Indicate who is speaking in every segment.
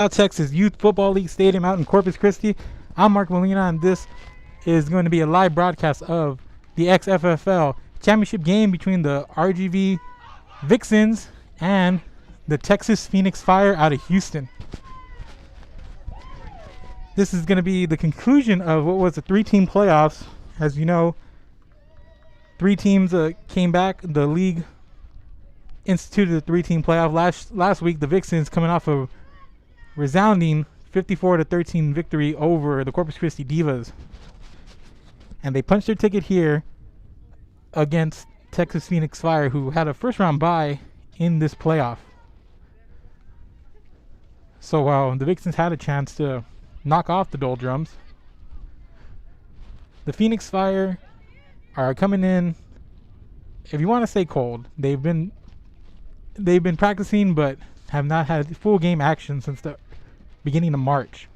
Speaker 1: South Texas Youth Football League Stadium out in Corpus Christi. I'm Mark Molina, and this is going to be a live broadcast of the XFFL championship game between the RGV Vixens and the Texas Phoenix Fire out of Houston. This is going to be the conclusion of what was a three-team playoffs. As you know, three teams came back. The league instituted a three-team playoff last week. The Vixens coming off a resounding 54-13 victory over the Corpus Christi Divas, and they punched their ticket here against Texas Phoenix Fire, who had a first-round bye in this playoff. So while the Vixens had a chance to knock off the Doldrums, the Phoenix Fire are coming in, if you want to say cold. They've been practicing, but have not had full game action since the beginning of March.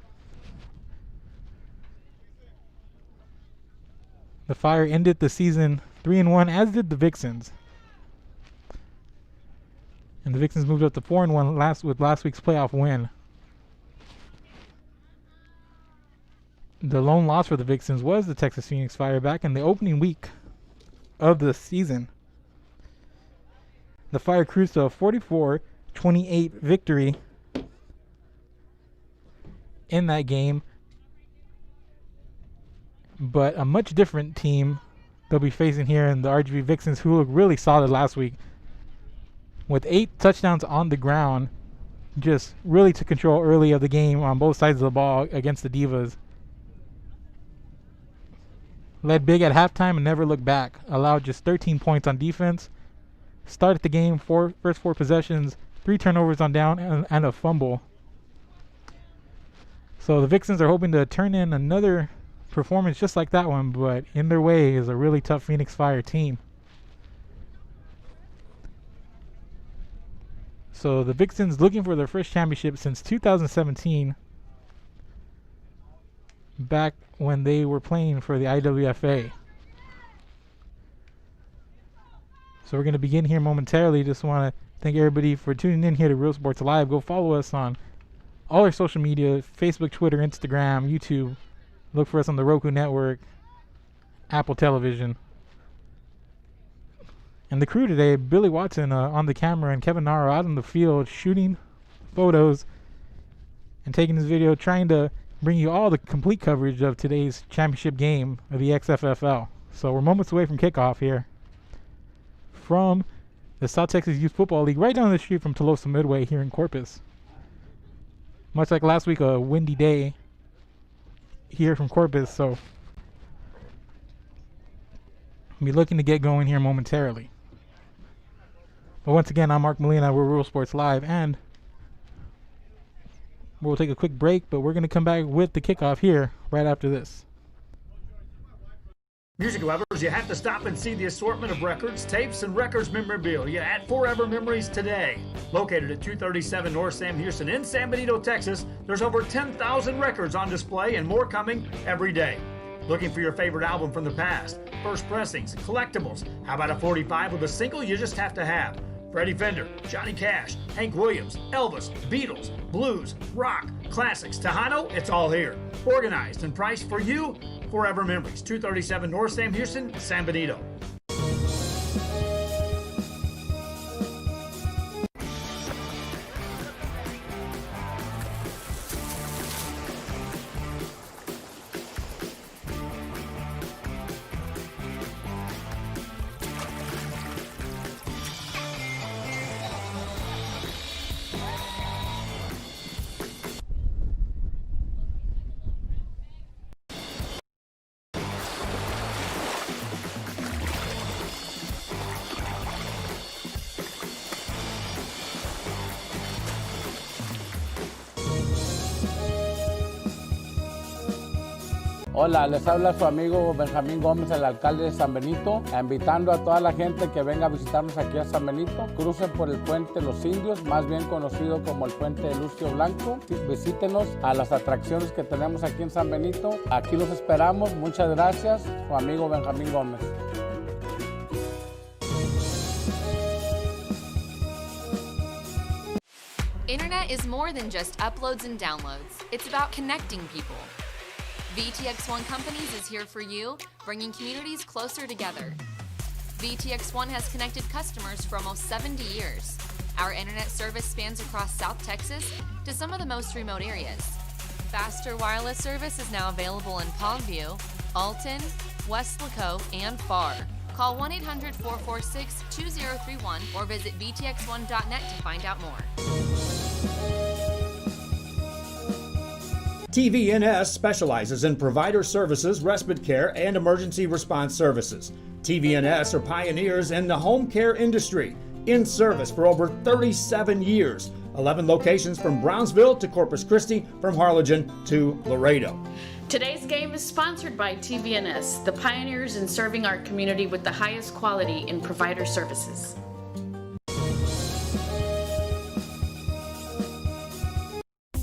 Speaker 1: The Fire ended the season 3-1, as did the Vixens. And the Vixens moved up to 4-1 with last week's playoff win. The lone loss for the Vixens was the Texas Phoenix Fire back in the opening week of the season. The Fire cruised to a 44-28 victory in that game, but a much different team they'll be facing here in the RGV Vixens, who looked really solid last week with 8 touchdowns on the ground. Just really took control early of the game on both sides of the ball against the Divas. Led big at halftime and never looked back. Allowed just 13 points on defense. Started the game, first 4 possessions, 3 turnovers on down, and a fumble. So the Vixens are hoping to turn in another performance just like that one, but in their way is a really tough Phoenix Fire team. So the Vixens looking for their first championship since 2017, back when they were playing for the IWFA. So we're going to begin here momentarily. Just want to thank everybody for tuning in here to Real Sports Live. Go follow us on all our social media: Facebook, Twitter, Instagram, YouTube. Look for us on the Roku Network, Apple Television. And the crew today: Billy Watson on the camera and Kevin Naro out in the field shooting photos and taking this video, trying to bring you all the complete coverage of today's championship game of the XFFL. So we're moments away from kickoff here from the South Texas Youth Football League, right down the street from Tolosa Midway here in Corpus. Much like last week, a windy day here from Corpus, so I'll be looking to get going here momentarily. But once again, I'm Mark Molina. We're Real Sports Live, and we'll take a quick break, but we're going to come back with the kickoff here right after this.
Speaker 2: Music lovers, you have to stop and see the assortment of records, tapes, and records memorabilia at Forever Memories today. Located at 237 North Sam Houston in San Benito, Texas, there's over 10,000 records on display and more coming every day. Looking for your favorite album from the past, first pressings, collectibles? How about a 45 with a single you just have to have? Freddie Fender, Johnny Cash, Hank Williams, Elvis, Beatles, blues, rock, classics, Tejano, it's all here. Organized and priced for you. Forever Memories, 237 North Sam Houston, San Benito.
Speaker 3: Hola, les habla su amigo Benjamín Gómez, el alcalde de San Benito, invitando a toda la gente que venga a visitarnos aquí a San Benito. Crucen por el puente Los Indios, más bien conocido como el puente de Lucio Blanco. Visítenos a las atracciones que tenemos aquí en San Benito. Aquí los esperamos. Muchas gracias. Su amigo Benjamín Gómez.
Speaker 4: Internet Internet is more than just uploads and downloads. It's about connecting people. VTX1 Companies is here for you, bringing communities closer together. VTX1 has connected customers for almost 70 years. Our internet service spans across South Texas to some of the most remote areas. Faster wireless service is now available in Pogview, Alton, Westlaco, and Farr. Call 1-800-446-2031 or visit vtx1.net to find out more.
Speaker 5: TVNS specializes in provider services, respite care, and emergency response services. TVNS are pioneers in the home care industry, in service for over 37 years. 11 locations from Brownsville to Corpus Christi, from Harlingen to Laredo.
Speaker 6: Today's game is sponsored by TVNS, the pioneers in serving our community with the highest quality in provider services.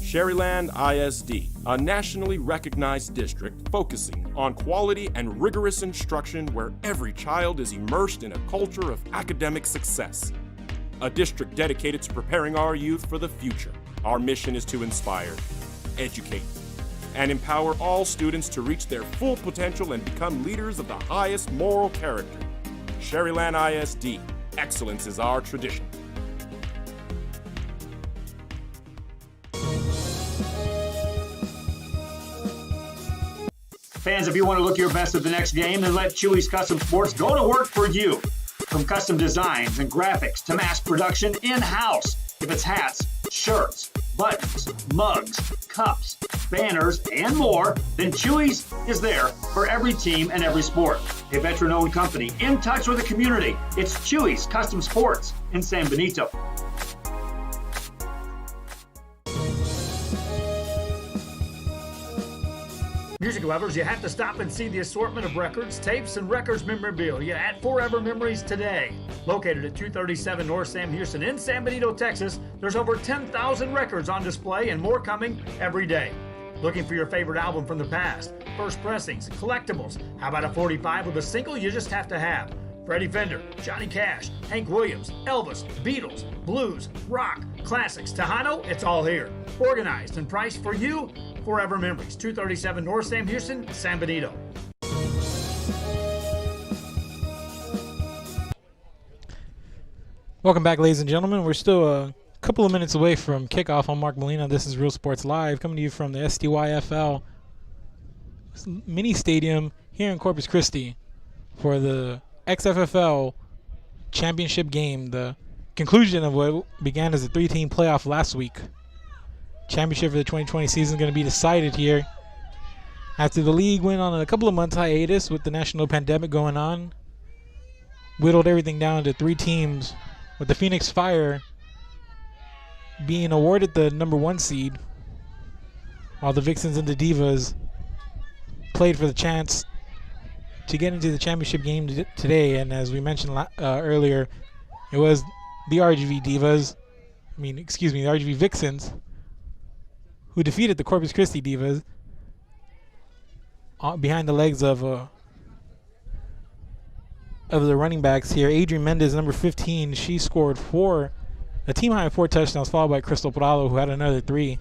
Speaker 7: Sherryland ISD, a nationally recognized district focusing on quality and rigorous instruction where every child is immersed in a culture of academic success. A district dedicated to preparing our youth for the future. Our mission is to inspire, educate, and empower all students to reach their full potential and become leaders of the highest moral character. Sherryland ISD, excellence is our tradition.
Speaker 2: Fans, if you want to look your best at the next game, then let Chewy's Custom Sports go to work for you. From custom designs and graphics to mass production in-house. If it's hats, shirts, buttons, mugs, cups, banners, and more, then Chewy's is there for every team and every sport. A veteran-owned company in touch with the community. It's Chewy's Custom Sports in San Benito. Music lovers, you have to stop and see the assortment of records, tapes, and records memorabilia at Forever Memories today. Located at 237 North Sam Houston in San Benito, Texas, there's over 10,000 records on display and more coming every day. Looking for your favorite album from the past, first pressings, collectibles? How about a 45 with a single you just have to have? Freddie Fender, Johnny Cash, Hank Williams, Elvis, Beatles, blues, rock, classics, Tejano, it's all here. Organized and priced for you. Forever Memories, 237 North Sam Houston, San Benito.
Speaker 1: Welcome back, ladies and gentlemen. We're still a couple of minutes away from kickoff. I'm Mark Molina. This is Real Sports Live, coming to you from the SDYFL mini stadium here in Corpus Christi for the XFFL championship game, the conclusion of what began as a three-team playoff last week. Championship for the 2020 season is going to be decided here after the league went on a couple of months hiatus with the national pandemic going on. Whittled everything down to three teams, with the Phoenix Fire being awarded the number 1 seed, while the Vixens and the Divas played for the chance to get into the championship game today. And as we mentioned earlier, it was the RGV Vixens who defeated the Corpus Christi Divas behind the legs of the running backs here. Adrian Mendez, number 15, she scored a team high 4 touchdowns, followed by Crystal Prado, who had another 3.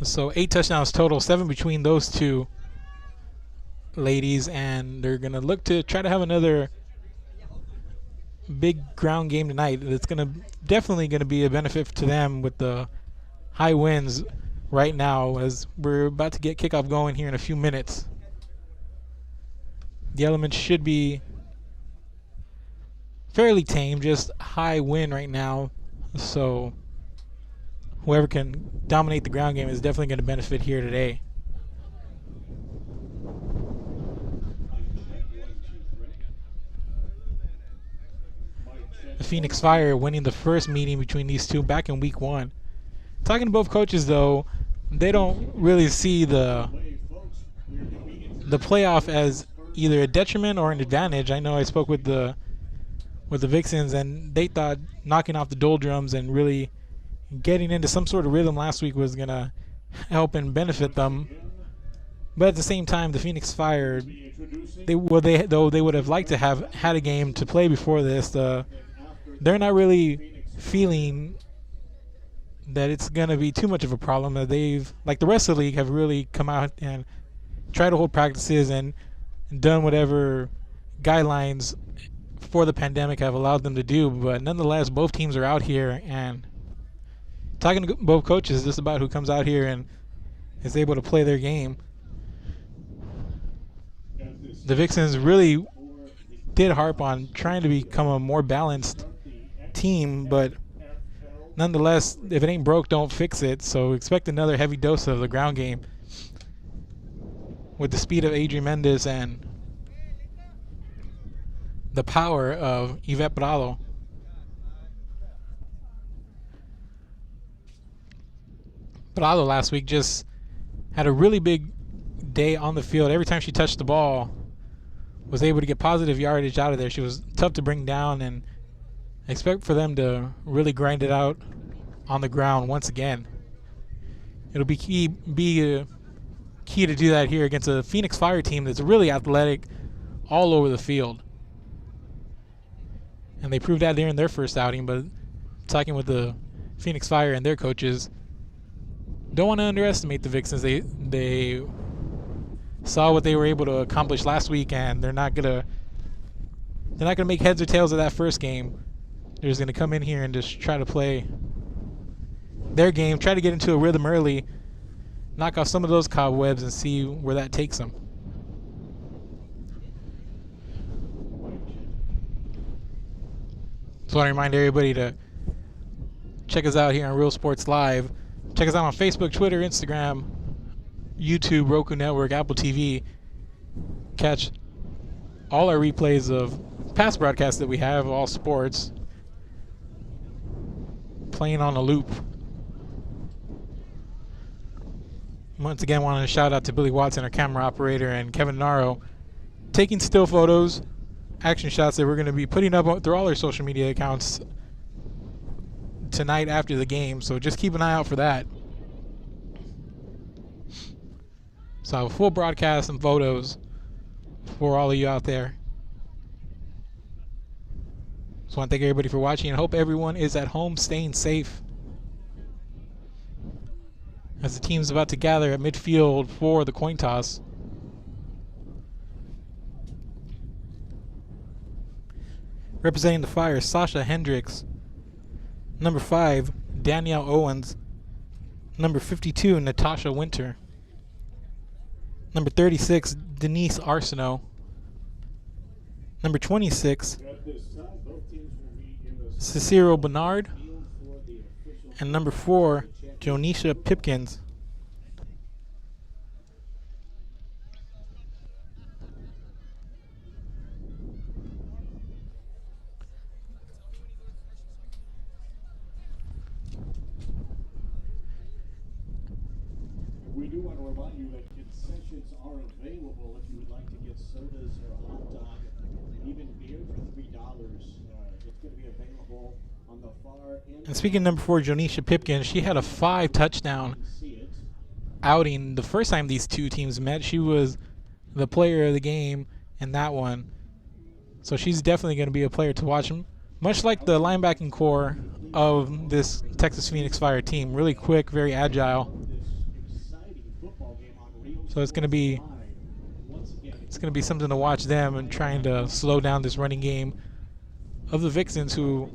Speaker 1: So 8 touchdowns total, 7 between those two ladies, and they're going to look to try to have another big ground game tonight. It's definitely going to be a benefit to them with the high winds right now, as we're about to get kickoff going here in a few minutes. The elements should be fairly tame, just high wind right now, so whoever can dominate the ground game is definitely going to benefit here today. The Phoenix Fire winning the first meeting between these two back in week 1. Talking to both coaches, though, they don't really see the playoff as either a detriment or an advantage. I know I spoke with the Vixens, and they thought knocking off the doldrums and really getting into some sort of rhythm last week was going to help and benefit them. But at the same time, the Phoenix Fire, they would have liked to have had a game to play before this. They're not really feeling that it's going to be too much of a problem, that they've, like the rest of the league, have really come out and tried to hold practices and done whatever guidelines for the pandemic have allowed them to do. But nonetheless, both teams are out here, and talking to both coaches just about who comes out here and is able to play their game. The Vixens really did harp on trying to become a more balanced team, but nonetheless, if it ain't broke, don't fix it. So expect another heavy dose of the ground game with the speed of Adrian Mendez and the power of Yvette Prado. Prado last week just had a really big day on the field. Every time she touched the ball, was able to get positive yardage out of there. She was tough to bring down, and expect for them to really grind it out on the ground once again. It'll be key to do that here against a Phoenix Fire team that's really athletic all over the field. And they proved that there in their first outing, but talking with the Phoenix Fire and their coaches, don't want to underestimate the Vixens. They saw what they were able to accomplish last week, and they're not gonna make heads or tails of that first game. They're just gonna come in here and just try to play their game, try to get into a rhythm early, knock off some of those cobwebs, and see where that takes them. So I want to remind everybody to check us out here on Real Sports Live. Check us out on Facebook, Twitter, Instagram, YouTube, Roku Network, Apple TV. Catch all our replays of past broadcasts that we have, all sports, playing on a loop. Once again, want to shout out to Billy Watson, our camera operator, and Kevin Naro, taking still photos, action shots that we're going to be putting up through all our social media accounts tonight after the game. So just keep an eye out for that. So I have a full broadcast and photos for all of you out there. So I want to thank everybody for watching, and hope everyone is at home staying safe as the team's about to gather at midfield for the coin toss. Representing the Fire, Sasha Hendricks. Number 5, Danielle Owens. Number 52, Natasha Winter. Number 36, Denise Arsenault. Number 26, Cicero Bernard. And number 4, Jonisha Pipkins.
Speaker 8: We do want to remind you that concessions are available if you would like to get sodas or a hot dog, even beer for $3. It's going to be available on the far end.
Speaker 1: And speaking of number 4, Jonisha Pipkins, she had a 5-touchdown outing the first time these two teams met. She was the player of the game in that one. So she's definitely going to be a player to watch. Much like the linebacking core of this Texas Phoenix Fire team. Really quick, very agile. So it's going to be something to watch them and trying to slow down this running game of the Vixens, who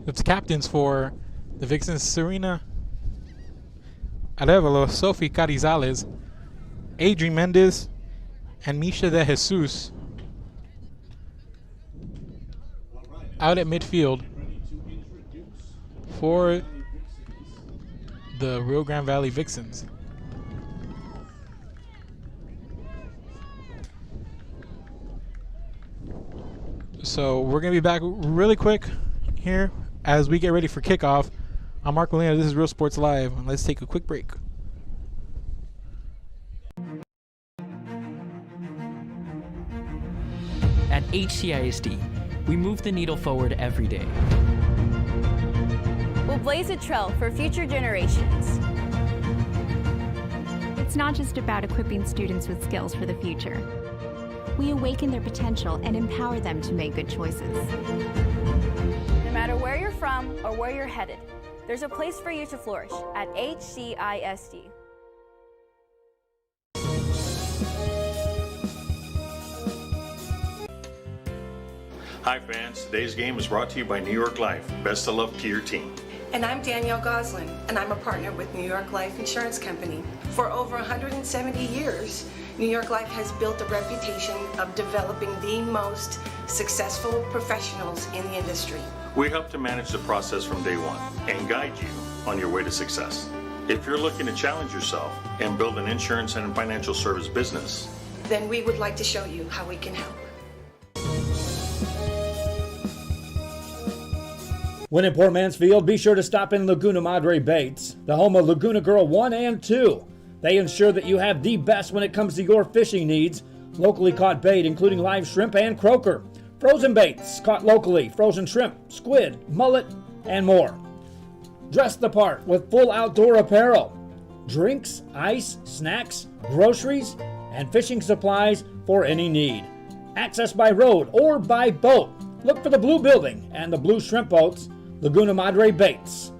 Speaker 1: it's captains for the Vixens: Serena Arevalo, Sophie Carizales, Adrian Mendez, and Misha de Jesus. Out at midfield for the Rio Grande Valley Vixens. So we're going to be back really quick here as we get ready for kickoff. I'm Mark Molina. This is Real Sports Live. Let's take a quick break.
Speaker 9: At HCISD, we move the needle forward every day.
Speaker 10: We'll blaze a trail for future generations.
Speaker 11: It's not just about equipping students with skills for the future. We awaken their potential and empower them to make good choices.
Speaker 10: No matter where you're from or where you're headed, there's a place for you to flourish at HCISD.
Speaker 12: Hi fans, today's game is brought to you by New York Life. Best of luck to your team.
Speaker 13: And I'm Danielle Goslin, and I'm a partner with New York Life Insurance Company. For over 170 years, New York Life has built a reputation of developing the most successful professionals in the industry.
Speaker 12: We help to manage the process from day one and guide you on your way to success. If you're looking to challenge yourself and build an insurance and financial service business,
Speaker 13: then we would like to show you how we can help.
Speaker 5: When in Port Mansfield, be sure to stop in Laguna Madre Baits, the home of Laguna Girl 1 and 2. They ensure that you have the best when it comes to your fishing needs. Locally caught bait, including live shrimp and croaker. Frozen baits, caught locally, frozen shrimp, squid, mullet, and more. Dress the part with full outdoor apparel. Drinks, ice, snacks, groceries, and fishing supplies for any need. Access by road or by boat. Look for the blue building and the blue shrimp boats. Laguna Madre Baits,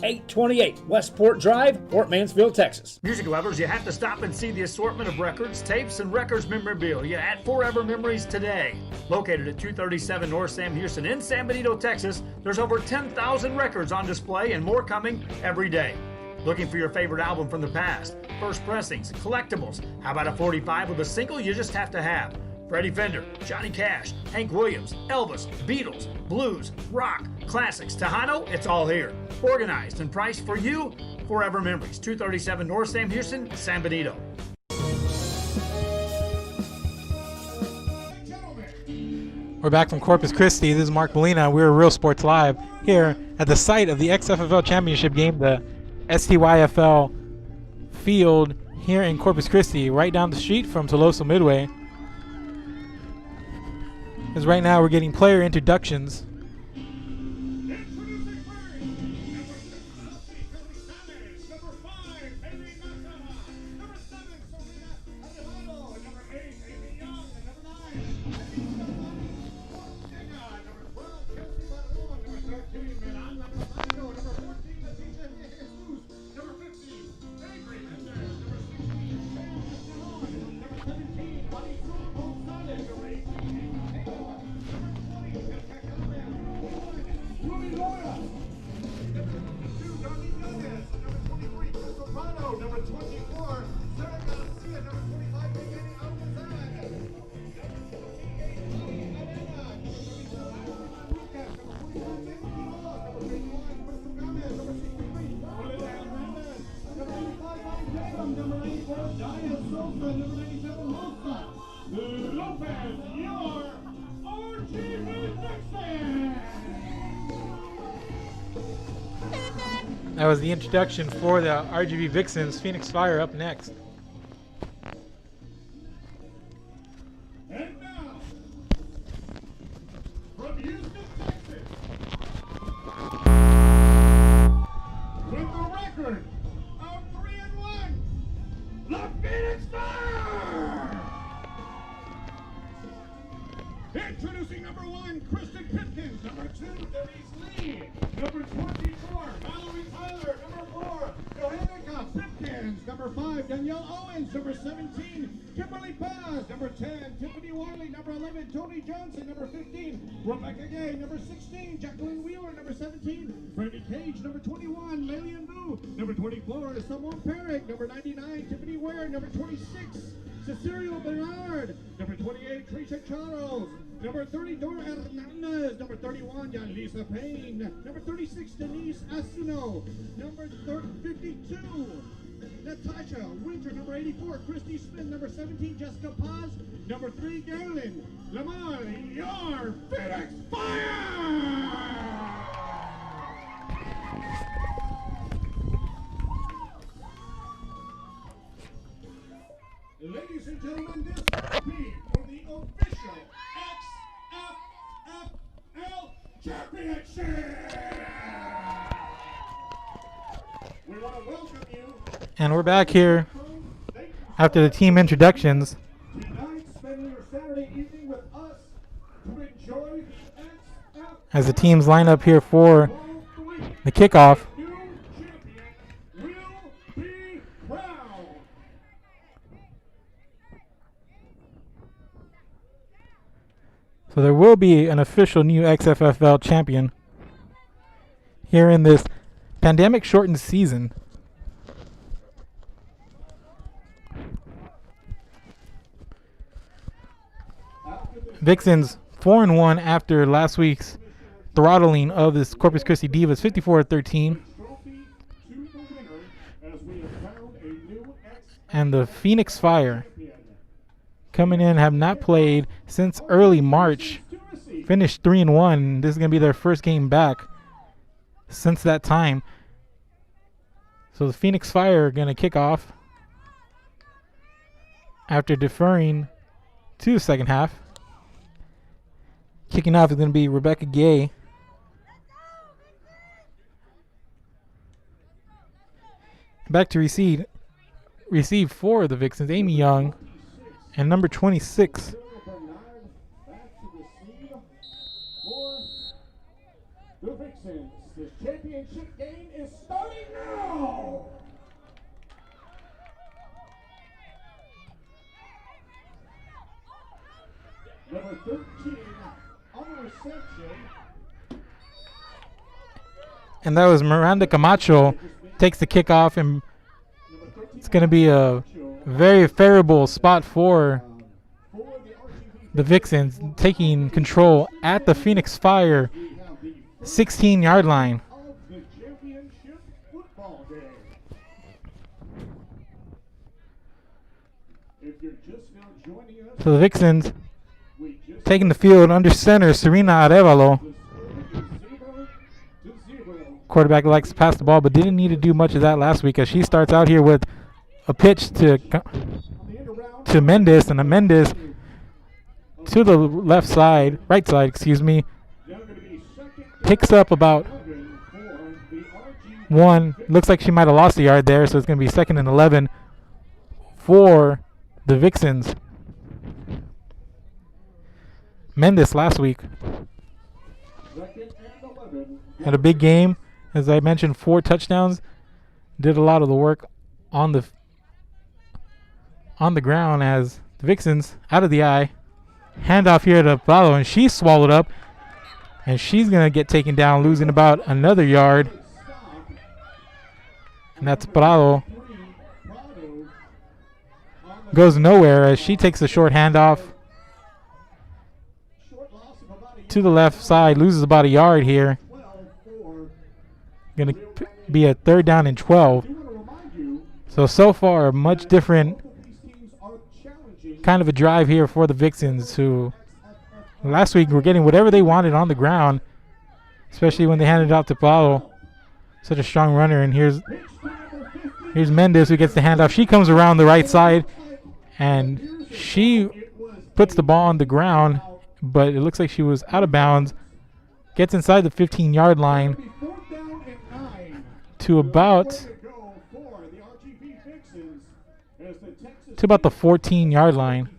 Speaker 5: 828 Westport Drive, Port Mansfield, Texas.
Speaker 2: Music lovers, you have to stop and see the assortment of records, tapes, and records memorabilia at Forever Memories today. Located at 237 North Sam Houston in San Benito, Texas, there's over 10,000 records on display and more coming every day. Looking for your favorite album from the past, first pressings, collectibles. How about a 45 with a single you just have to have? Freddie Fender, Johnny Cash, Hank Williams, Elvis, Beatles, blues, rock, classics, Tejano, it's all here. Organized and priced for you, Forever Memories, 237 North Sam Houston, San Benito.
Speaker 1: We're back from Corpus Christi. This is Mark Molina. We're Real Sports Live here at the site of the XFFL Championship game, the STYFL field here in Corpus Christi, right down the street from Tolosa Midway. Because right now we're getting player introductions. That was the introduction for the RGV Vixens. Phoenix Fire up next.
Speaker 8: And now, from Houston, Texas, with the record of 3-1, the Phoenix Fire! Introducing number 1, Kristen Pipkins. Number 2, Denise Lee. Number 24, Mallory Tyler. Number 4, Johanna Pipkins. Number 5, Danielle Owens. Number 17, Kimberly Paz. Number 10, Tiffany Wiley. Number 11, Tony Johnson. Number 15, Rebecca Gay. Number 16, Jacqueline Wheeler. Number 17, Brandy Cage. Number 21, Lillian Boo. Number 24, Simone Perrick. Number 99, Tiffany Ware. Number 26, Cecilio Bernard. Number 28, Trisha Charles. Number 30, Dora Hernandez. Number 31, Yanlisa Payne. Number 36, Denise Asino. Number 52, Natasha Winter. Number 84, Christy Smith. Number 17, Jessica Paz. Number 3, Garland Lamar, your Phoenix Fire! Ladies and gentlemen, this will be for the official We want to welcome you.
Speaker 1: And we're back here after the team introductions.
Speaker 8: Tonight, spending your Saturday evening with us to enjoy the XFFL.
Speaker 1: As the teams line up here for the kickoff.
Speaker 8: New champion will be crowned.
Speaker 1: So there will be an official new XFFL champion here in this pandemic shortened season. Vixens 4-1 after last week's throttling of this Corpus Christi Divas 54-13. And the Phoenix Fire coming in have not played since early March. Finished 3-1. This is going to be their first game back since that time. So the Phoenix Fire are going to kick off after deferring to the second half. Kicking off is going to be Rebecca Gay. Back to receive for the Vixens, Amy Young, and number 26.
Speaker 8: The Vixens, this championship game is starting now. Number 13 on the reception.
Speaker 1: And that was Miranda Camacho takes the kickoff, and it's going to be a very favorable spot for the Vixens, taking control at the Phoenix Fire 16-yard line. So the Vixens taking the field under center, Serena Arevalo. Quarterback likes to pass the ball, but didn't need to do much of that last week, as she starts out here with a pitch to Mendes, and a Mendes to the right side, picks up about one. Looks like she might have lost a yard there, so it's going to be 2nd and 11 for the Vixens. Mendes last week had a big game. As I mentioned, 4 touchdowns. Did a lot of the work on the ground, as the Vixens out of the eye. Handoff here to Pablo, and she's swallowed up. And she's going to get taken down, losing about another yard. And that's Prado. Goes nowhere as she takes a short handoff to the left side, loses about a yard here. Going to be a 3rd down and 12. So far, a much different kind of a drive here for the Vixens, who last week were getting whatever they wanted on the ground, especially when they handed it off to Paulo. Such a strong runner. And here's Mendes, who gets the handoff. She comes around the right side, and she puts the ball on the ground, but it looks like she was out of bounds. Gets inside the 15-yard line to about the 14-yard line.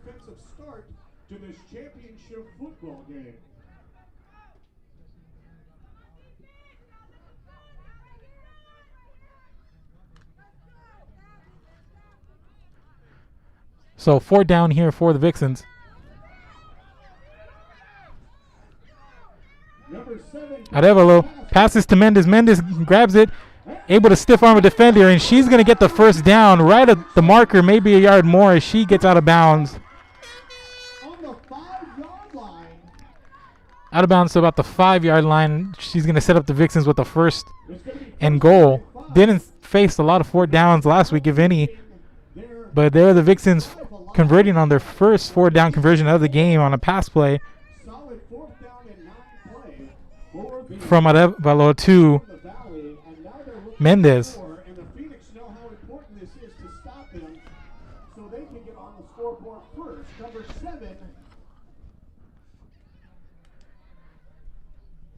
Speaker 1: So 4th down here for the Vixens. Arevalo passes to Mendes. Mendes grabs it, able to stiff arm a defender, and she's going to get the 1st down right at the marker, maybe a yard more, as she gets out of bounds. Out of bounds to about the 5-yard line. She's going to set up the Vixens with the 1st and goal. Didn't face a lot of 4th downs last week, if any, but there the Vixens converting on their first 4th down conversion of the game on a pass play from Arevalo to Mendes.
Speaker 8: And the Phoenix know how important this is to stop them so they can get on the scoreboard first. Number 7.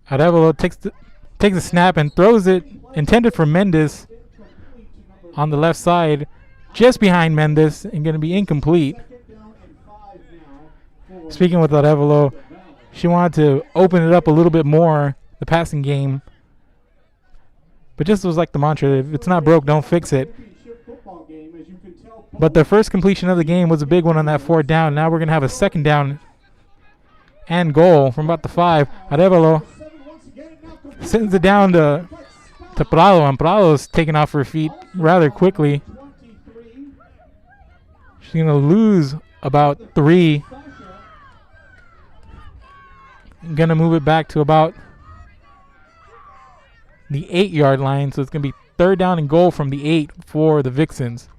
Speaker 1: Arevalo takes the snap and throws it, intended for Mendes on the left side, just behind Mendes, and going to be incomplete. Speaking with Arevalo, she wanted to open it up a little bit more, the passing game. But just was like the mantra, if it's not broke, don't fix it. But the first completion of the game was a big one on that 4th down. Now we're going to have a 2nd down and goal from about the 5. Arevalo sends it down to Prado, and Prado's taken off her feet rather quickly. She's going to lose about 3. Going to move it back to about the 8-yard line, so it's going to be 3rd down and goal from the 8 for the Vixens.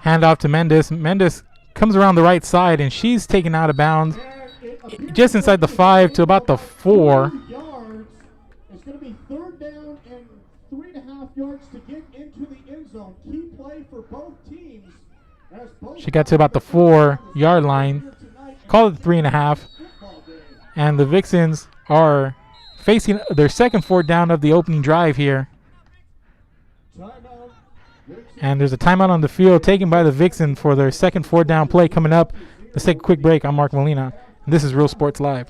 Speaker 1: Hand off to Mendes. Mendes comes around the right side, and she's taken out of bounds just inside the 5 to about the 4.
Speaker 8: It's going to be 3rd down and 3.5 yards to get into the end zone. Key play for both teams.
Speaker 1: She got to about the 4-yard line. Call it 3.5. And the Vixens are facing their second 4th down of the opening drive here. And there's a timeout on the field taken by the Vixen for their second 4th down play coming up. Let's take a quick break. I'm Mark Molina, and this is Real Sports Live.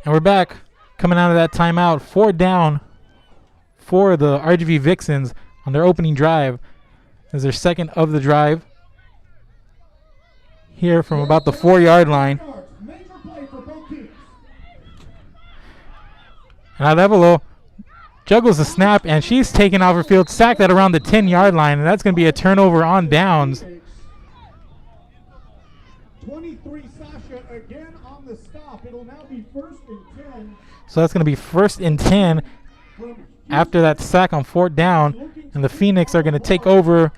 Speaker 1: And we're back, coming out of that timeout. 4th down for the RGV Vixens on their opening drive. As their second of the drive. Here from about the 4-yard line. And Arevalo juggles the snap, and she's taken off her field, sacked at around the 10-yard line, and that's going to be a turnover on downs.
Speaker 8: 23 Sasha again on the stop. It'll now be 1st and 10.
Speaker 1: So that's going to be 1st and 10 after that sack on 4th down. And the Phoenix are going to take over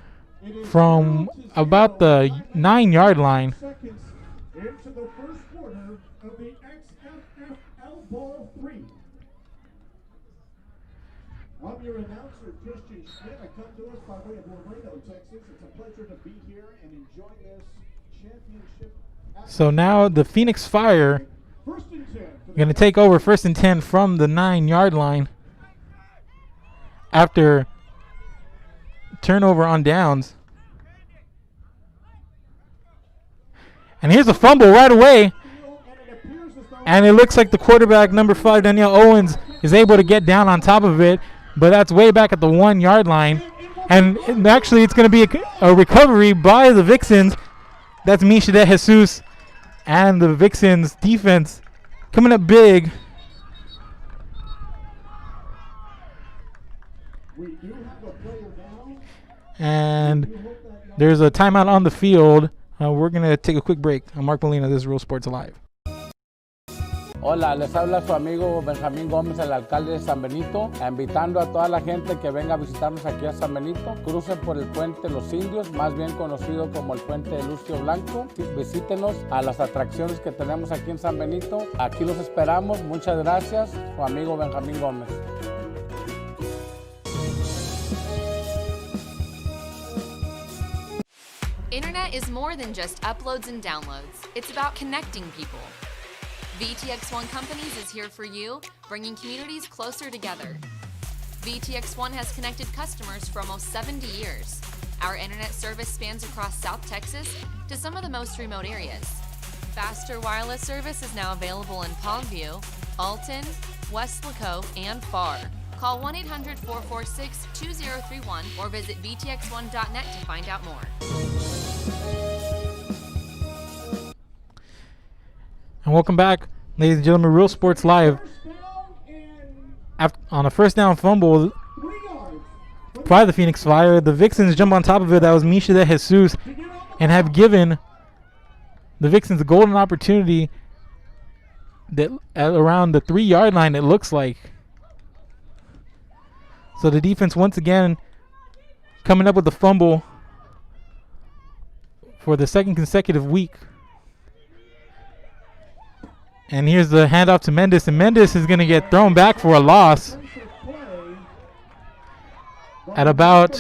Speaker 1: from about the 9-yard line.
Speaker 8: Into the 1st quarter of the XFFL Ball 3. I'm your announcer, Christian Schmidt. I come to us by way of Laredo, Texas. It's a pleasure to be here and enjoy this championship.
Speaker 1: So now the Phoenix Fire are going to take over 1st and 10 from the 9-yard line after turnover on downs. And here's a fumble right away. And it looks like the quarterback, number 5, Danielle Owens, is able to get down on top of it. But that's way back at the 1-yard line. And actually, it's going to be a recovery by the Vixens. That's Misha De Jesus. And the Vixens defense coming up big. And there's a timeout on the field. We're going to take a quick break. I'm Mark Molina. This is Real Sports Live.
Speaker 3: Hola, les habla su amigo Benjamín Gómez, el alcalde de San Benito, invitando a toda la gente que venga a visitarnos aquí a San Benito. Crucen por el puente Los Indios, más bien conocido como el puente de Lucio Blanco. Visítenos a las atracciones que tenemos aquí en San Benito. Aquí los esperamos. Muchas gracias, su amigo Benjamín Gómez.
Speaker 4: Internet is more than just uploads and downloads. It's about connecting people. VTX1 Companies is here for you, bringing communities closer together. VTX1 has connected customers for almost 70 years. Our internet service spans across South Texas to some of the most remote areas. Faster wireless service is now available in Palmview, Alton, West Laco, and Pharr. Call 1-800-446-2031 or visit vtx1.net to find out more. And
Speaker 1: welcome back. Ladies and gentlemen, Real Sports Live. On a first down fumble by the Phoenix Fire, the Vixens jump on top of it. That was Misha de Jesus, and have given the Vixens a golden opportunity that at around the 3-yard line, it looks like. So the defense once again coming up with the fumble for the second consecutive week. And here's the handoff to Mendes, and Mendes is going to get thrown back for a loss at about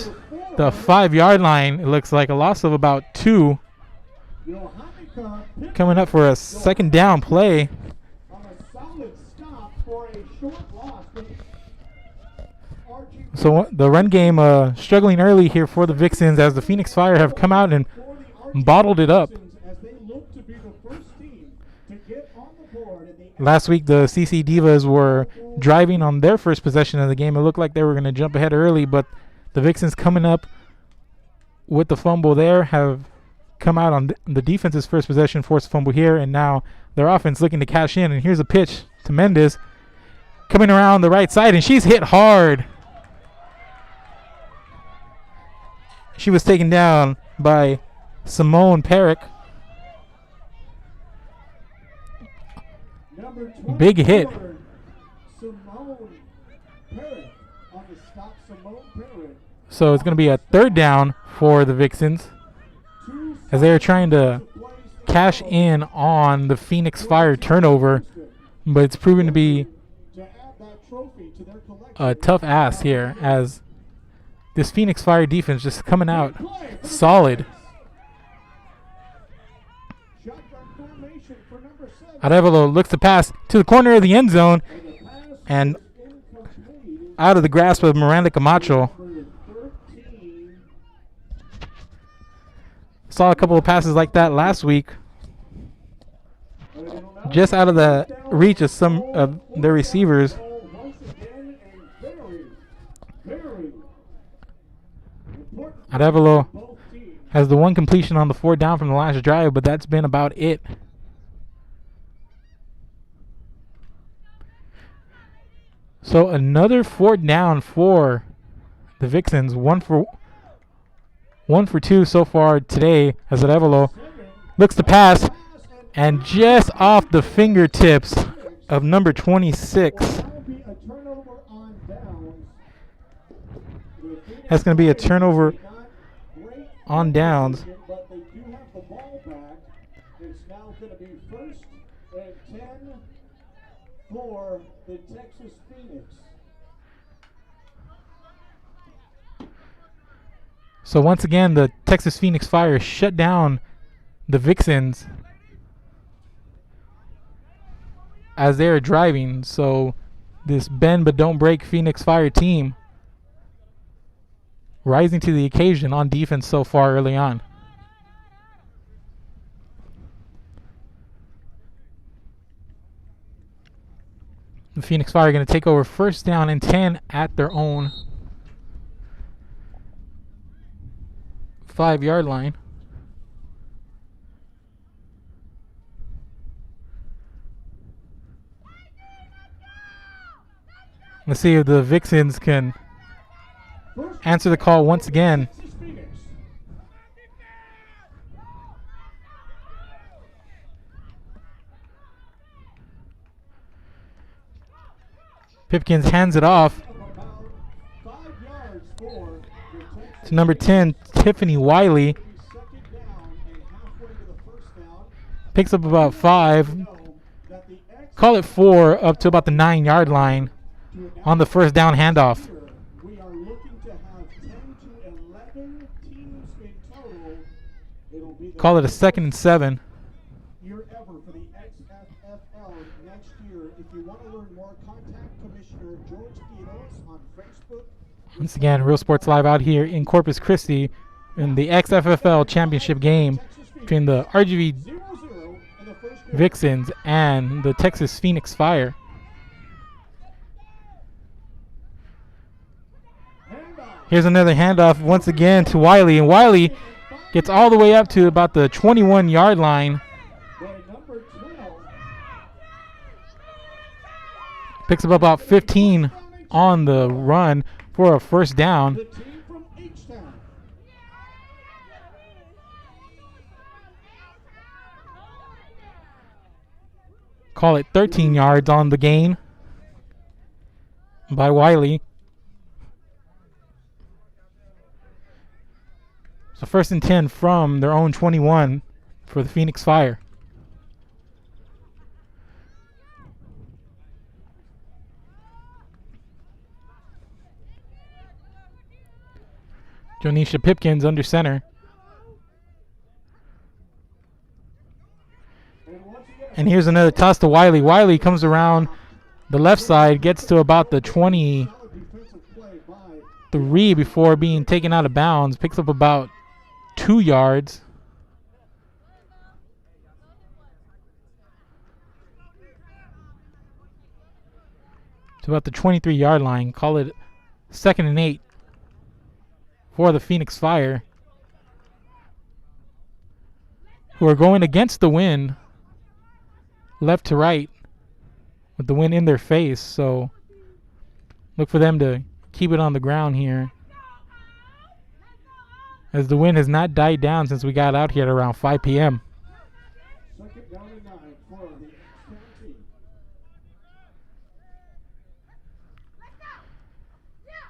Speaker 1: the 5-yard line. It looks like a loss of about 2. Coming up for a second down play. So the run game struggling early here for the Vixens, as the Phoenix Fire have come out and bottled it up. Last week, the CC Divas were driving on their first possession of the game. It looked like they were going to jump ahead early, but the Vixens coming up with the fumble there have come out on the defense's first possession, forced a fumble here, and now their offense looking to cash in. And here's a pitch to Mendes coming around the right side, and she's hit hard. She was taken down by Simone Perrick. Big hit. So it's going to be a third down for the Vixens, as they are trying to cash in on the Phoenix Fire turnover, but it's proven to be a tough ask here, as this Phoenix Fire defense just coming out solid. Arevalo looks to pass to the corner of the end zone and out of the grasp of Miranda Camacho. Saw a couple of passes like that last week, just out of the reach of some of their receivers. Arevalo has the one completion on the 4th down from the last drive, but that's been about it. So another 4th down for the Vixens, one for 2 so far today, as Arevalo looks to pass, and just off the fingertips of number 26. That's going to be a turnover on downs.
Speaker 8: It's now going to be 1st and 10 for the Texas Phoenix.
Speaker 1: So once again, the Texas Phoenix Fire shut down the Vixens as they are driving. So this bend but don't break Phoenix Fire team rising to the occasion on defense so far early on. The Phoenix Fire are going to take over 1st down and 10 at their own 5-yard line. Let's see if the Vixens can answer the call once again. Pipkins hands it off to number 10, Tiffany Wiley. Picks up about 5. Call it 4 up to about the 9-yard line on the 1st down handoff.
Speaker 8: We are looking to have 10 to 11 teams in total. It'll be
Speaker 1: Call it a 2nd and 7.
Speaker 8: year ever for the XFFL next year. If you want to learn more, contact Commissioner George Quiroz on Facebook.
Speaker 1: Once again, Real Sports Live out here in Corpus Christi in the XFFL championship game between the RGV Vixens and the Texas Phoenix Fire. Here's another handoff once again to Wiley, and Wiley gets all the way up to about the 21-yard line. Picks up about 15 on the run for a first down. Call it 13 yards on the gain by Wiley. So first and 10 from their own 21 for the Phoenix Fire. Jonisha Pipkins under center. And here's another toss to Wiley. Wiley comes around the left side, gets to about the 23 before being taken out of bounds. Picks up about 2 yards. To about the 23-yard line. Call it 2nd and 8 for the Phoenix Fire, who are going against the wind, left to right, with the wind in their face. So look for them to keep it on the ground here, as the wind has not died down since we got out here at around 5 p.m.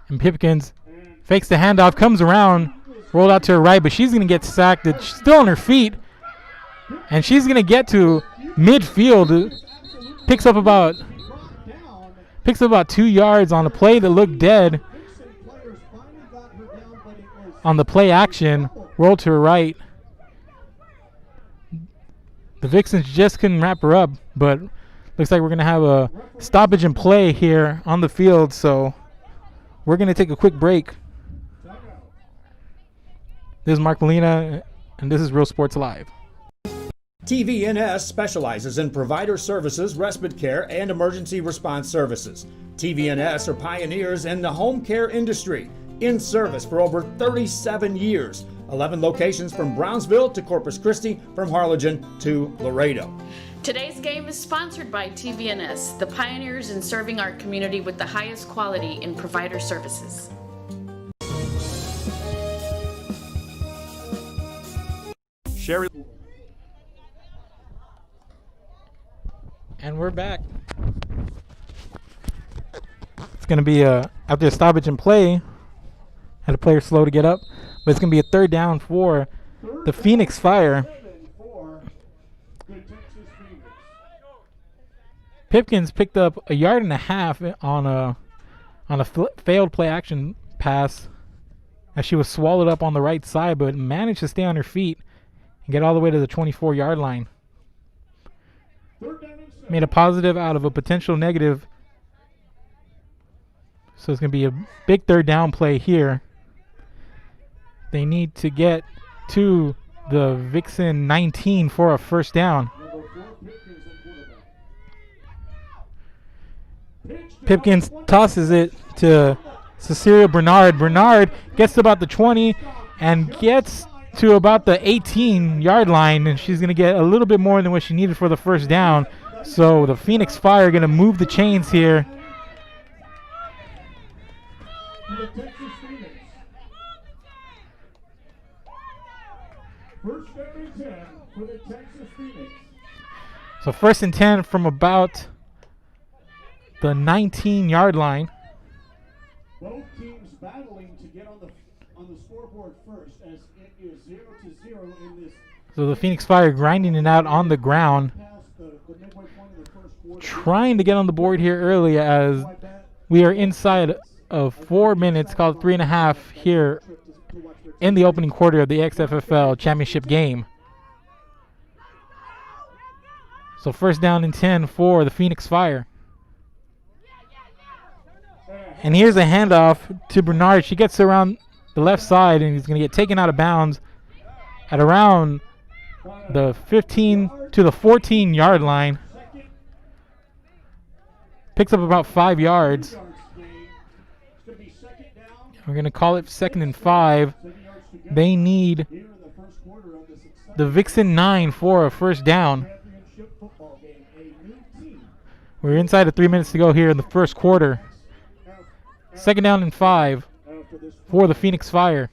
Speaker 1: And Pipkins fakes the handoff, comes around, rolled out to her right, but she's going to get sacked. She's still on her feet, and she's going to get to midfield. Picks up about 2 yards on a play that looked dead. On the play action, rolled to her right. The Vixens just couldn't wrap her up, but looks like we're going to have a stoppage in play here on the field, so we're going to take a quick break. This is Mark Molina, and this is Real Sports Live.
Speaker 5: TVNS specializes in provider services, respite care, and emergency response services. TVNS are pioneers in the home care industry, in service for over 37 years. 11 locations from Brownsville to Corpus Christi, from Harlingen to Laredo.
Speaker 6: Today's game is sponsored by TVNS, the pioneers in serving our community with the highest quality in provider services.
Speaker 7: Sherry.
Speaker 1: And we're back. It's going to be after a stoppage in play, had a player slow to get up, but it's going to be a third down for the Phoenix Fire. Pipkins picked up a yard and a half on a failed play action pass as she was swallowed up on the right side, but managed to stay on her feet and get all the way to the 24-yard line. Made a positive out of a potential negative. So it's going to be a big third down play here. They need to get to the Vixen 19 for a first down. Pipkins tosses it to Cecilia Bernard. Bernard gets to about the 20 and gets to about the 18-yard line, and she's going to get a little bit more than what she needed for the first down. So the Phoenix Fire are going to move the chains here. So first and 10 from about the 19-yard line.
Speaker 8: Both teams battling to get on the scoreboard first, as it is 0-0 in this.
Speaker 1: So the Phoenix Fire grinding it out on the ground, trying to get on the board here early, as we are inside of 4 minutes, called 3.5 here in the opening quarter of the XFFL championship game. So first down and 10 for the Phoenix Fire. And here's a handoff to Bernard. She gets around the left side, and he's going to get taken out of bounds at around the 15 to the 14-yard line. Picks up about 5 yards. We're going to call it 2nd and 5. They need the Vixen 9 for a first down. We're inside of 3 minutes to go here in the first quarter. 2nd down and 5 for the Phoenix Fire.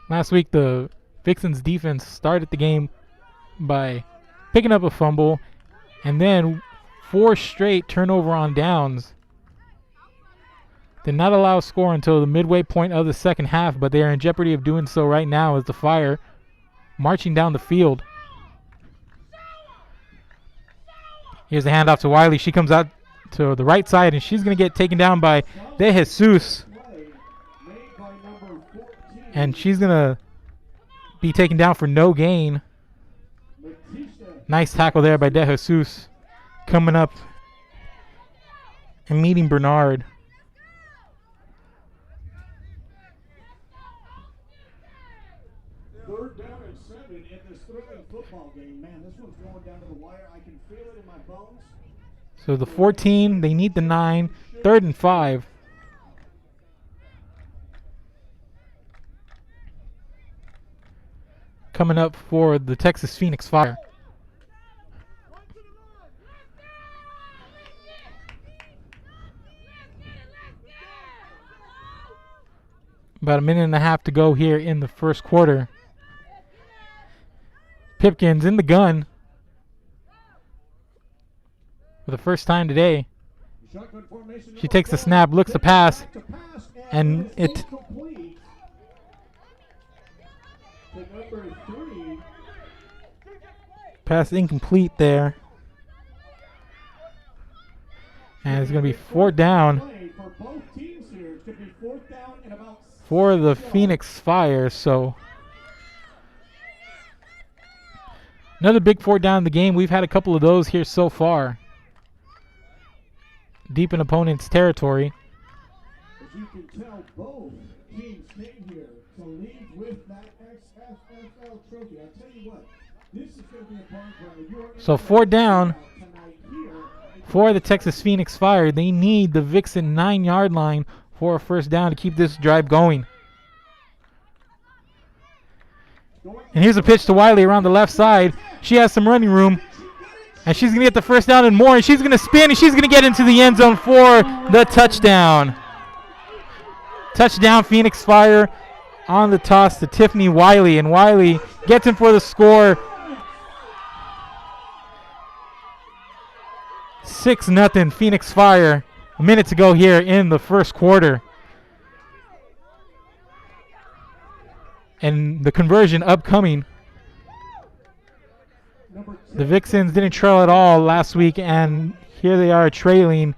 Speaker 1: Last week, the Vixens defense started the game by picking up a fumble and then 4 straight turnover on downs. Did not allow a score until the midway point of the second half, but they are in jeopardy of doing so right now as the Fire marching down the field. Here's the handoff to Wiley. She comes out to the right side, and she's going to get taken down by De Jesus. And she's going to be taken down for no gain. Nice tackle there by De Jesus. Coming up and meeting Bernard.
Speaker 8: Third down and 7 in this thrilling football game. Man, this one's going down to the wire. I can feel it in my bones.
Speaker 1: So the 14, they need the 9. 3rd and 5. Coming up for the Texas Phoenix Fire. About a minute and a half to go here in the first quarter. Pipkins in the gun for the first time today. She takes the snap, looks to pass, and it pass incomplete there. And it's going to be 4th down for the Phoenix Fire. So another big 4th down in the game. We've had a couple of those here so far. Deep in opponent's territory.
Speaker 8: As you can tell, both teams came here to leave with that XFFL trophy. I tell you what, this is going to be a ball game.
Speaker 1: So 4th down for the Texas Phoenix Fire. They need the Vixen 9-yard line for a first down to keep this drive going. And here's a pitch to Wiley around the left side. She has some running room, and she's going to get the first down and more, and she's going to spin, and she's going to get into the end zone for the touchdown. Touchdown, Phoenix Fire on the toss to Tiffany Wiley, and Wiley gets in for the score. 6-0 Phoenix Fire. A minute to go here in the first quarter. And the conversion upcoming. The Vixens didn't trail at all last week, and here they are trailing.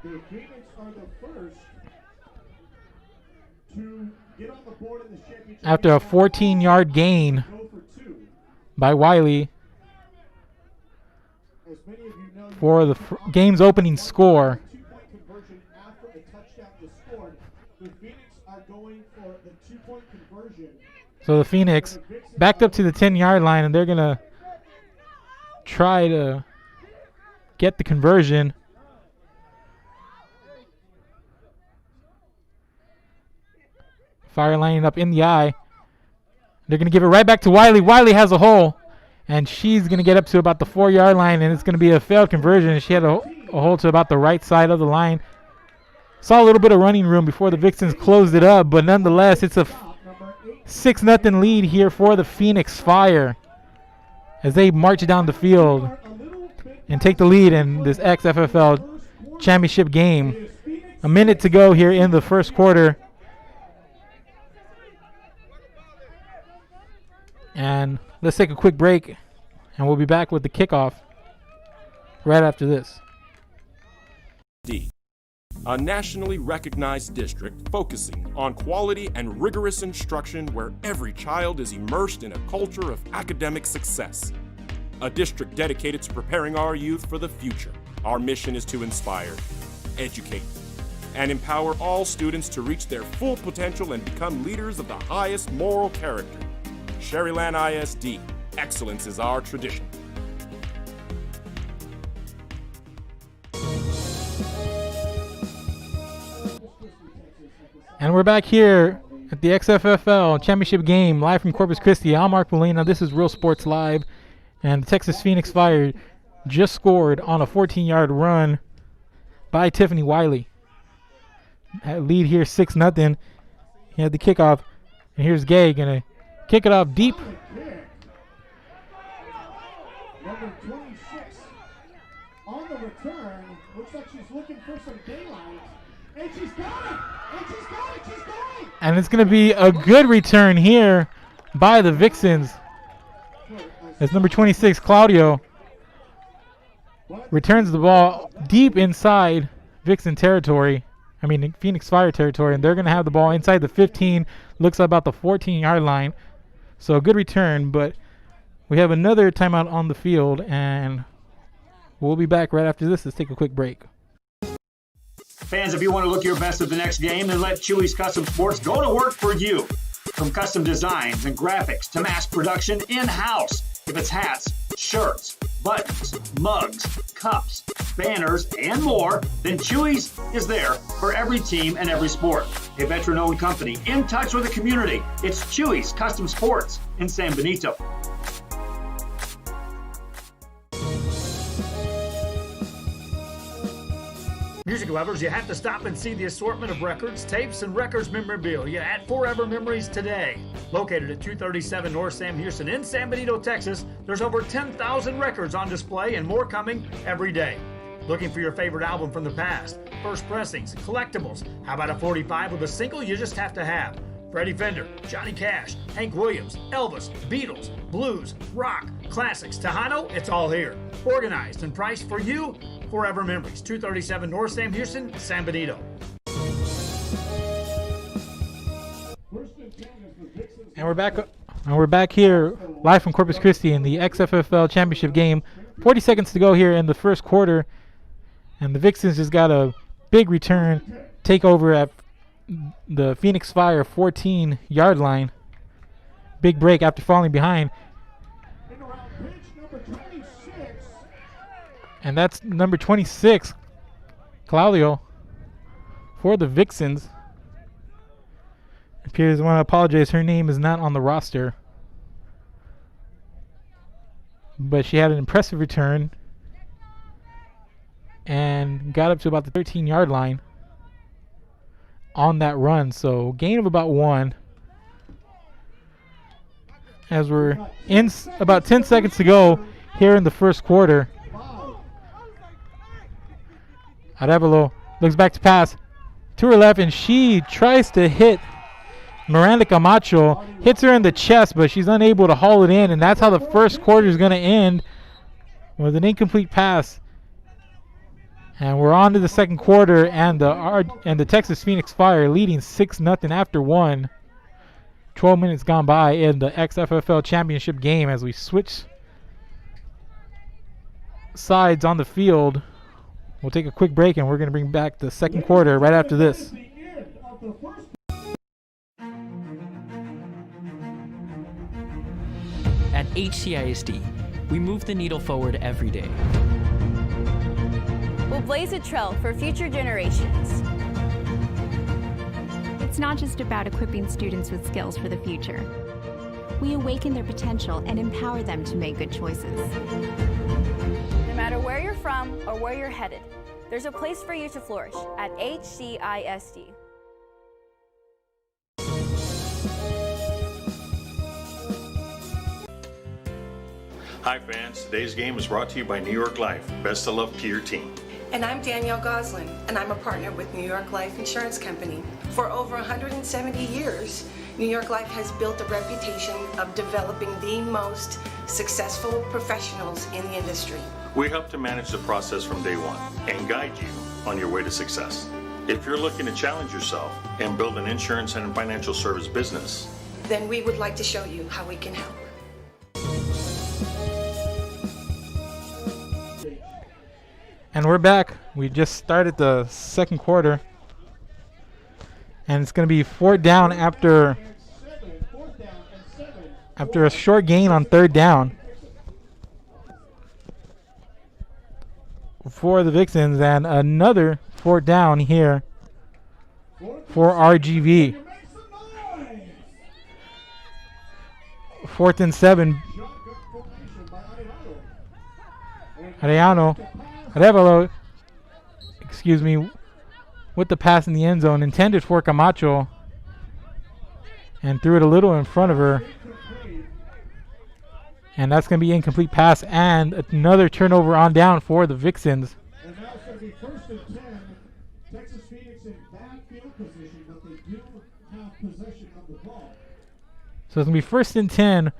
Speaker 1: After a 14-yard gain by Wiley for the game's opening score. So the Phoenix backed up to the 10-yard line, and they're going to try to get the conversion. Fire lining up in the eye. They're going to give it right back to Wiley. Wiley has a hole, and she's going to get up to about the 4-yard line, and it's going to be a failed conversion. She had a hole to about the right side of the line. Saw a little bit of running room before the Vixens closed it up, but nonetheless, it's a 6-0 lead here for the Phoenix Fire as they march down the field and take the lead in this XFFL championship game. A minute to go here in the first quarter. And let's take a quick break, and we'll be back with the kickoff right after this.
Speaker 7: A nationally recognized district focusing on quality and rigorous instruction where every child is immersed in a culture of academic success. A district dedicated to preparing our youth for the future. Our mission is to inspire, educate, and empower all students to reach their full potential and become leaders of the highest moral character. Sherryland ISD, excellence is our tradition.
Speaker 1: And we're back here at the XFFL Championship game, live from Corpus Christi. I'm Mark Molina. This is Real Sports Live. And the Texas Phoenix Fire just scored on a 14-yard run by Tiffany Wiley. Lead here 6-0. He had the kickoff. And here's Gay going to kick it off deep.
Speaker 8: Number 26 on the return. Looks like she's looking for some daylight. And she's got it! And she's got it! She's got it!
Speaker 1: And it's going to be a good return here by the Vixens. As number 26, Claudio, returns the ball deep inside Vixen territory. I mean, Phoenix Fire territory. And they're going to have the ball inside the 15. Looks about the 14-yard line. So a good return. But we have another timeout on the field. And we'll be back right after this. Let's take a quick break.
Speaker 2: Fans, if you want to look your best at the next game, then let Chewy's Custom Sports go to work for you. From custom designs and graphics to mass production in-house. If it's hats, shirts, buttons, mugs, cups, banners, and more, then Chewy's is there for every team and every sport. A veteran-owned company in touch with the community. It's Chewy's Custom Sports in San Benito. Music lovers, you have to stop and see the assortment of records, tapes, and records memorabilia at Forever Memories today. Located at 237 North Sam Houston in San Benito, Texas, there's over 10,000 records on display and more coming every day. Looking for your favorite album from the past, first pressings, collectibles, how about a 45 with a single you just have to have? Freddie Fender, Johnny Cash, Hank Williams, Elvis, Beatles, blues, rock, classics, Tejano, it's all here. Organized and priced for you, Forever Memories, 237 North Sam Houston, San Benito.
Speaker 1: And we're back here live from Corpus Christi in the XFFL Championship game. 40 seconds to go here in the first quarter. And the Vixens just got a big return, take over at the Phoenix Fire 14-yard line. Big break after falling behind. And that's number 26, Claudio, for the Vixens. Appears I want to apologize, her name is not on the roster. But she had an impressive return and got up to about the 13-yard line on that run. So gain of about 1. As we're in about 10 seconds to go here in the first quarter. Arevalo looks back to pass to her left, and she tries to hit Miranda Camacho. Hits her in the chest, but she's unable to haul it in, and that's how the first quarter is going to end, with an incomplete pass. And we're on to the second quarter, and the Texas Phoenix Fire leading 6-0 after 1. 12 minutes gone by in the XFFL Championship game as we switch sides on the field. We'll take a quick break, and we're going to bring back the second quarter right after this.
Speaker 9: At HCISD, we move the needle forward every day.
Speaker 10: We'll blaze a trail for future generations.
Speaker 11: It's not just about equipping students with skills for the future. We awaken their potential and empower them to make good choices.
Speaker 10: No matter where you're from or where you're headed, there's a place for you to flourish at HCISD.
Speaker 12: Hi fans, today's game is brought to you by New York Life. Best of luck to your team.
Speaker 13: And I'm Danielle Goslin, and I'm a partner with New York Life Insurance Company. For over 170 years, New York Life has built a reputation of developing the most successful professionals in the industry.
Speaker 12: We help to manage the process from day one and guide you on your way to success. If you're looking to challenge yourself and build an insurance and financial service business,
Speaker 13: then we would like to show you how we can help.
Speaker 1: And we're back. We just started the second quarter. And it's going to be 4th down after a short gain on 3rd down for the Vixens, and another 4th down here for RGV. 4th and 7. Arevalo, excuse me, with the pass in the end zone, intended for Camacho, and threw it a little in front of her. And that's going to be incomplete pass and another turnover on down for the Vixens.
Speaker 8: And now it's going to be 1st and 10. Texas Phoenix in bad field position, but they do have possession of the ball.
Speaker 1: So it's going to be 1st and 10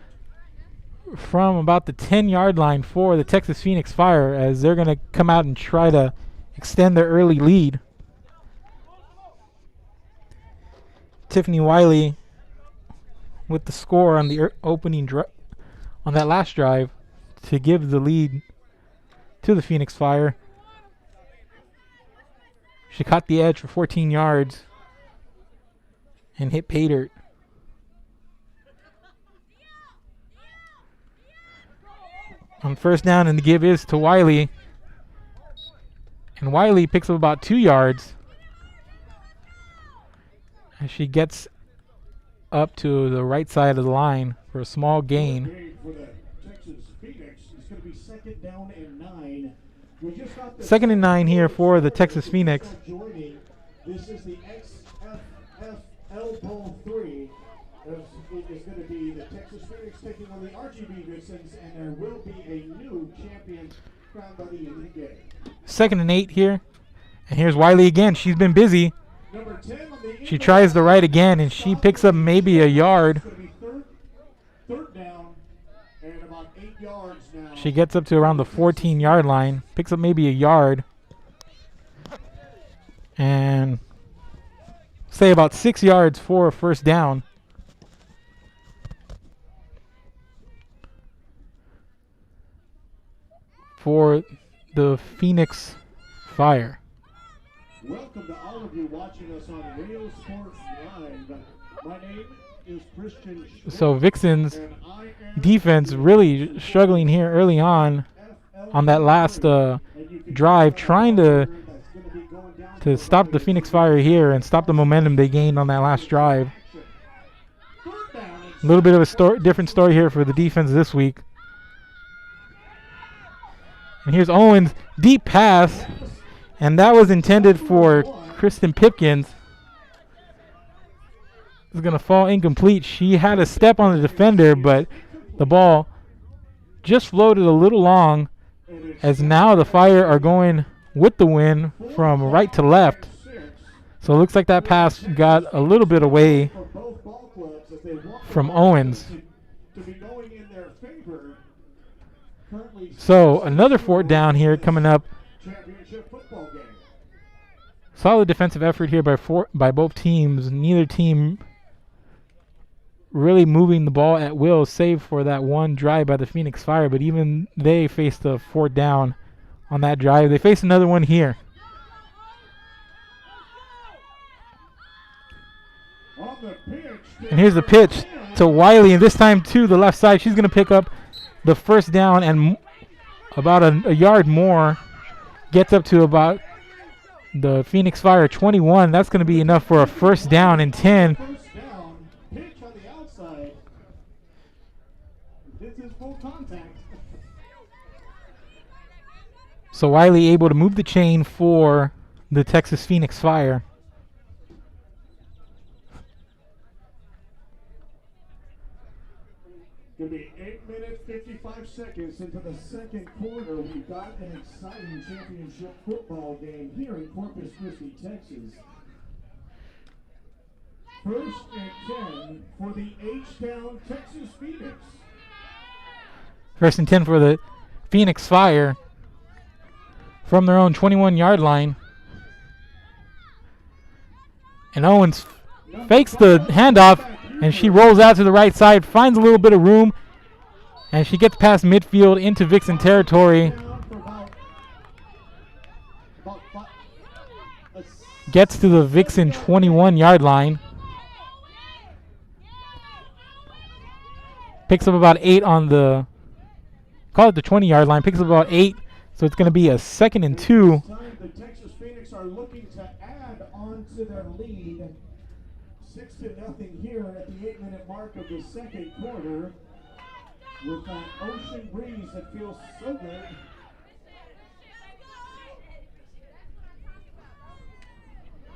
Speaker 1: from about the 10-yard line for the Texas Phoenix Fire, as they're going to come out and try to extend their early lead. Tiffany Wiley with the score on the opening on that last drive to give the lead to the Phoenix Fire. She caught the edge for 14 yards and hit pay dirt. On 1st down, and the give is to Wiley. And Wiley picks up about 2 yards as she gets up to the right side of the line for a small gain.
Speaker 8: For the Texas Phoenix, it's going to be 2nd down and 9. We just got the
Speaker 1: 2nd and 9 here for the Texas Phoenix.
Speaker 8: This is the XFFL Bowl 3. It's going to be the Texas Phoenix taking on the RGV Vixens, and there will be a new champion crowned by the end of the game.
Speaker 1: 2nd and 8 here. And here's Wiley again. She's been busy.
Speaker 8: Number 10 on the
Speaker 1: She tries the right again, and she picks up maybe a yard.
Speaker 8: It's going to be third down and about 8 yards now.
Speaker 1: She gets up to around the 14-yard line, picks up maybe a yard, and say about 6 yards for a 1st down. For the Phoenix Fire.
Speaker 8: Welcome to all of you watching us on Radio Sports Live. My name is Christian.
Speaker 1: So Vixens defense really struggling here early on that last drive, trying to stop the Phoenix Fire here and stop the momentum they gained on that last drive. A little bit of a different story here for the defense this week. And here's Owens' deep pass, and that was intended for Kristen Pipkins. It's going to fall incomplete. She had a step on the defender, but the ball just floated a little long, as now the Fire are going with the wind from right to left. So it looks like that pass got a little bit away from Owens. So another 4th down here coming up. Solid defensive effort here by both teams. Neither team really moving the ball at will, save for that one drive by the Phoenix Fire. But even they faced a 4th down on that drive. They face another one here. And here's the pitch to Wiley, and this time to the left side. She's going to pick up the 1st down and about a yard more. Gets up to about the Phoenix Fire 21. That's going to be enough for a 1st down and 10.
Speaker 8: Pitch on the outside. This is full contact.
Speaker 1: So Wiley able to move the chain for the Texas Phoenix Fire.
Speaker 8: Going to be 8 minutes, 55 seconds into the 2nd quarter. We've got an exciting championship football game here in Corpus Christi, Texas. 1st and 10 for the H-Town Texas Phoenix.
Speaker 1: 1st and 10 for the Phoenix Fire from their own 21-yard line. And Owens fakes the handoff, and she rolls out to the right side, finds a little bit of room, and she gets past midfield into Vixen territory. Gets to the Vixen 21-yard line. Picks up about 8 on the, call it the 20-yard line, picks up about 8, so it's going to be a 2nd and 2.
Speaker 8: The Texas Phoenix are looking to add on to their lead. 6-0 here at the 8-minute mark of the 2nd quarter. with that ocean breeze that feels so good.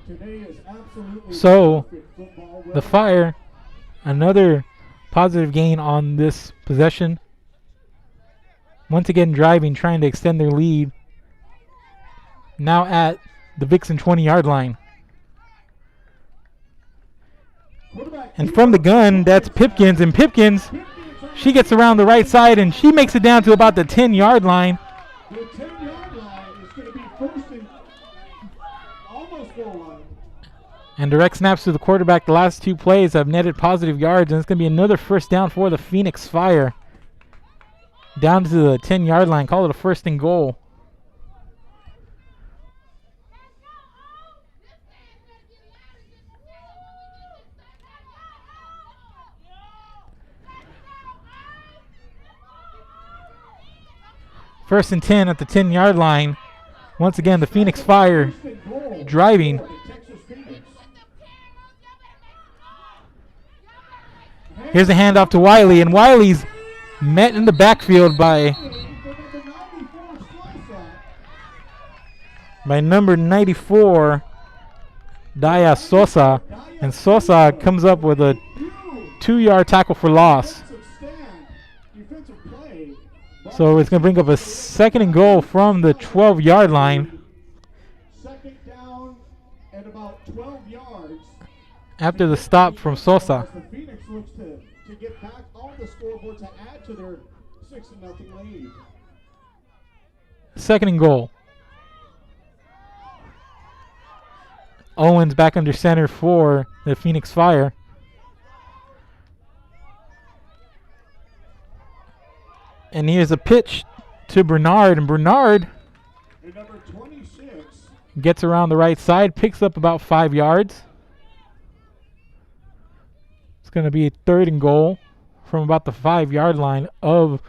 Speaker 8: Today is absolutely
Speaker 1: So,
Speaker 8: perfect football
Speaker 1: the
Speaker 8: weather.
Speaker 1: Fire, another positive gain on this possession. Once again driving, trying to extend their lead. Now at the Vixen 20-yard line. And from the gun, that's Pipkins. And Pipkins, she gets around the right side and she makes it down to about the 10-yard line.
Speaker 8: The 10-yard line is going to be first and almost goal line.
Speaker 1: And direct snaps to the quarterback. The last two plays have netted positive yards, and it's going to be another first down for the Phoenix Fire. Down to the 10-yard line. Call it a first and goal. First and 10 at the 10-yard line. Once again, the Phoenix Fire driving. Here's a handoff to Wiley, and Wiley's met in the backfield by number 94, Daya Sosa. And Sosa comes up with a 2-yard tackle for loss. So it's going to bring up a second and goal from the 12-yard line.
Speaker 8: Second down and about 12 yards.
Speaker 1: After the stop from Sosa.
Speaker 8: The Phoenix looks to get back on the scoreboard to add to their 6-0 lead.
Speaker 1: Second and goal. Owens back under center for the Phoenix Fire. And here's a pitch to Bernard, and Bernard
Speaker 8: number 26
Speaker 1: gets around the right side, picks up about 5 yards. It's going to be a third and goal from about the 5-yard line of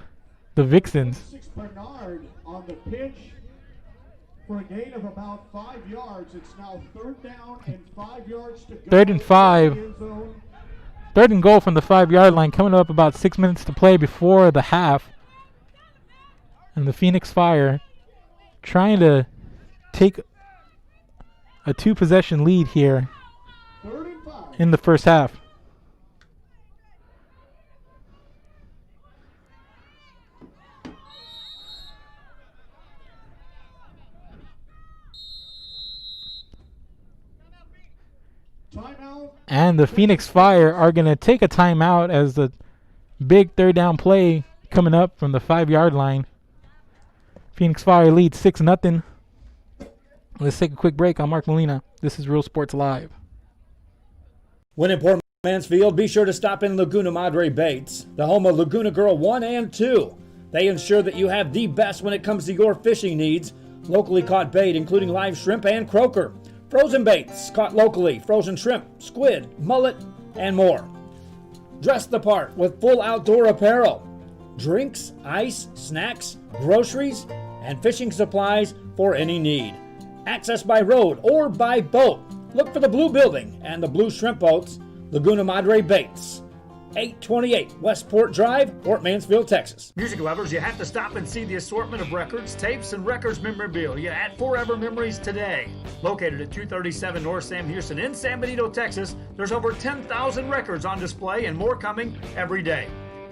Speaker 1: the Vixens.
Speaker 8: Bernard on the pitch for a gain of about 5 yards. It's now third down and 5 yards to go.
Speaker 1: Third and 5. Third and goal from the 5-yard line, coming up about 6 minutes to play before the half. And the Phoenix Fire trying to take a 2-possession lead here in the first half. And the Phoenix Fire are going to take a timeout as the big third down play coming up from the 5-yard line. Phoenix Fire leads 6-0. Let's take a quick break. I'm Mark Molina. This is Real Sports Live.
Speaker 5: When in Port Mansfield, be sure to stop in Laguna Madre Baits, the home of Laguna Girl 1 and 2. They ensure that you have the best when it comes to your fishing needs. Locally caught bait, including live shrimp and croaker. Frozen baits, caught locally, frozen shrimp, squid, mullet, and more. Dress the part with full outdoor apparel. Drinks, ice, snacks, groceries, and fishing supplies for any need. Access by road or by boat. Look for the blue building and the blue shrimp boats, Laguna Madre Baits. 828 Westport Drive, Port Mansfield, Texas.
Speaker 2: Music lovers, you have to stop and see the assortment of records, tapes, and records memorabilia at Forever Memories today. Located at 237 North Sam Houston in San Benito, Texas, there's over 10,000 records on display and more coming every day.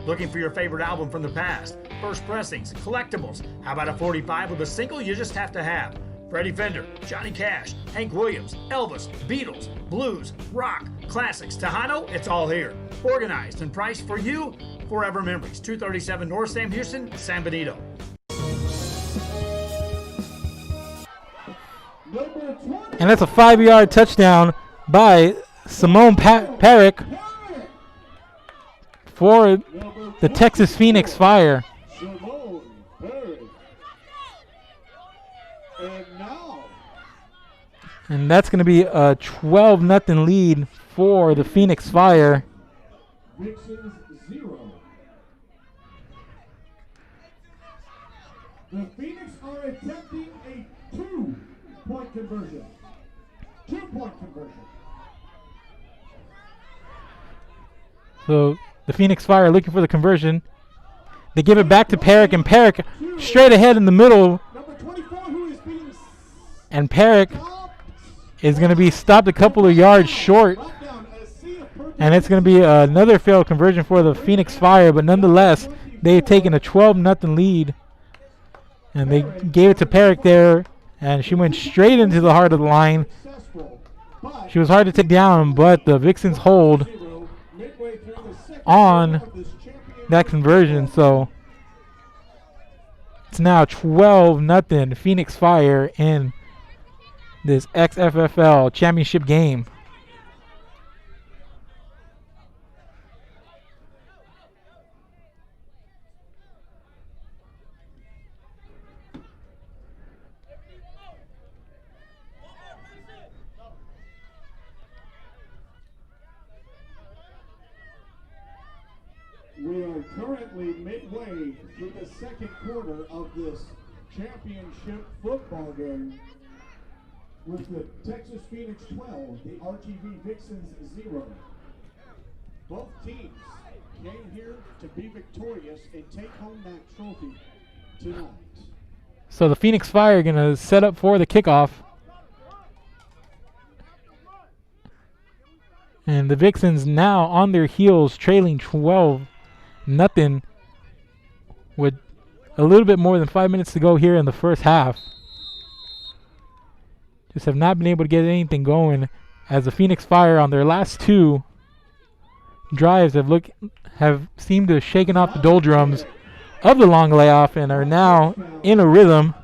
Speaker 2: Looking for your favorite album from the past, first pressings, collectibles. How about a 45 with a single you just have to have? Freddie Fender, Johnny Cash, Hank Williams, Elvis, Beatles, blues, rock, classics, Tejano, it's all here. Organized and priced for you, Forever Memories, 237 North Sam Houston, San Benito.
Speaker 1: And that's a 5-yard touchdown by Simone Parrick for the Texas Phoenix Fire. And that's going to be a 12-0 lead for the Phoenix Fire.
Speaker 8: Vixens 0. The Phoenix are attempting a 2-point conversion. 2-point conversion.
Speaker 1: So the Phoenix Fire looking for the conversion. They give it back to Perrick, and Perrick straight ahead in the middle. And Perrick is going to be stopped a couple of yards short. And it's going to be another failed conversion for the Phoenix Fire. But nonetheless, they've taken a 12-0 lead. And they gave it to Perrick there. And she went straight into the heart of the line. She was hard to take down, but the Vixens hold on that conversion. So it's now 12-0 Phoenix Fire in this XFFL championship game.
Speaker 8: We are currently midway through the second quarter of this championship football game with the Texas Phoenix 12, the RGV Vixens 0. Both teams came here to be victorious and take home that trophy tonight.
Speaker 1: So the Phoenix Fire are going to set up for the kickoff. And the Vixens now on their heels, trailing 12-0 with a little bit more than 5 minutes to go here in the first half. Just have not been able to get anything going, as the Phoenix Fire on their last two drives have seemed to have shaken off the doldrums of the long layoff and are now in a rhythm.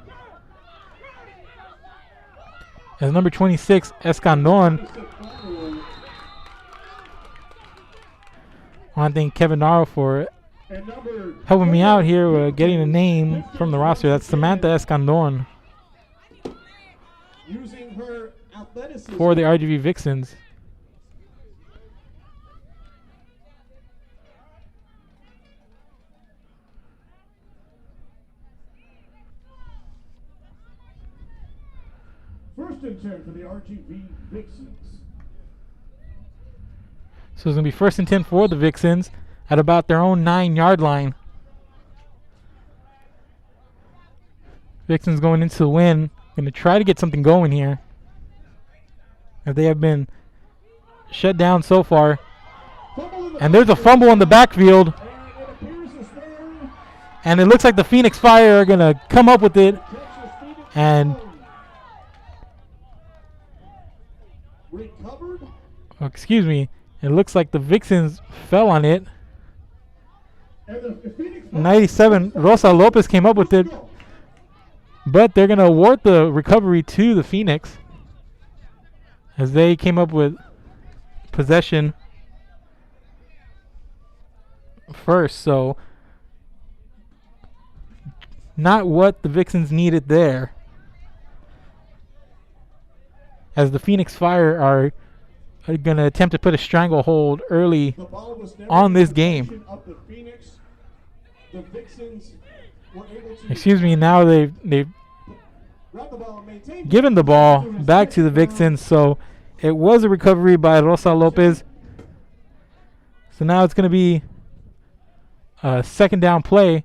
Speaker 1: As number 26, Escandon, I want to thank Kevin Naro for helping me out here with getting a name from the roster. That's Samantha Escandon for the RGV Vixens.
Speaker 8: First and 10 for the RGV Vixens.
Speaker 1: So it's going to be first and 10 for the Vixens at about their own 9-yard line. Vixens going into the win. Going to try to get something going here, as they have been shut down so far. And there's a fumble in the backfield. And it looks like the Phoenix Fire are going to come up with it. And oh, excuse me. It looks like the Vixens fell on it. 97, Rosa Lopez came up with it. But they're going to award the recovery to the Phoenix, as they came up with possession first. So not what the Vixens needed there, as the Phoenix Fire are going to attempt to put a stranglehold early on this game. Excuse me, now they've given the ball back to the Vixens, so it was a recovery by Rosa Lopez. So now it's going to be a second down play.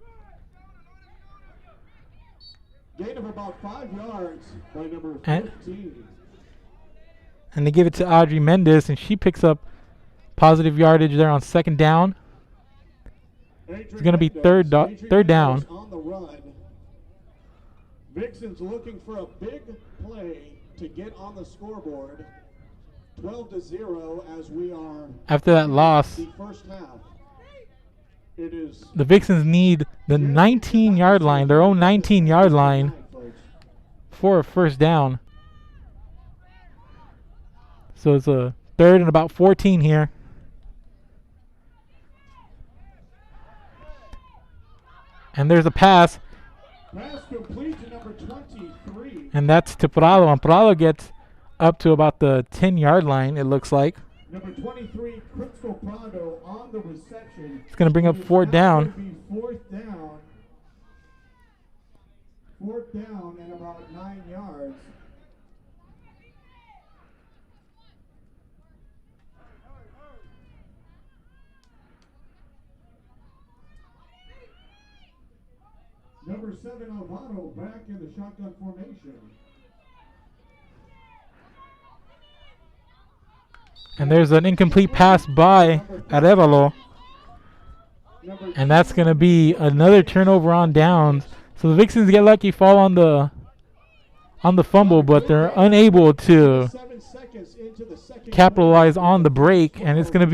Speaker 8: Gain of about 5 yards by number 13.
Speaker 1: And they give it to Audrey Mendez, and she picks up positive yardage there on second down. It's going to be third down.
Speaker 8: On the run. Vixens looking for a big play to get on the scoreboard. 12-0 as we are
Speaker 1: after that loss.
Speaker 8: The first half. It is
Speaker 1: the Vixens need the 19-yard line, their own 19-yard line, for a first down. So it's a third and about 14 here. And there's a pass.
Speaker 8: Pass complete to number 23.
Speaker 1: And that's to Prado. And Prado gets up to about the 10-yard line, it looks like.
Speaker 8: Number 23, Crystal Prado on the reception.
Speaker 1: It's going to bring up fourth down.
Speaker 8: Fourth down. Fourth down and about 9 yards. Number 7, Alvaro, back in the shotgun formation.
Speaker 1: And there's an incomplete pass by Arevalo. And that's going to be another turnover on downs. So the Vixens get lucky, fall on the fumble, but they're unable to capitalize on the break, and it's going to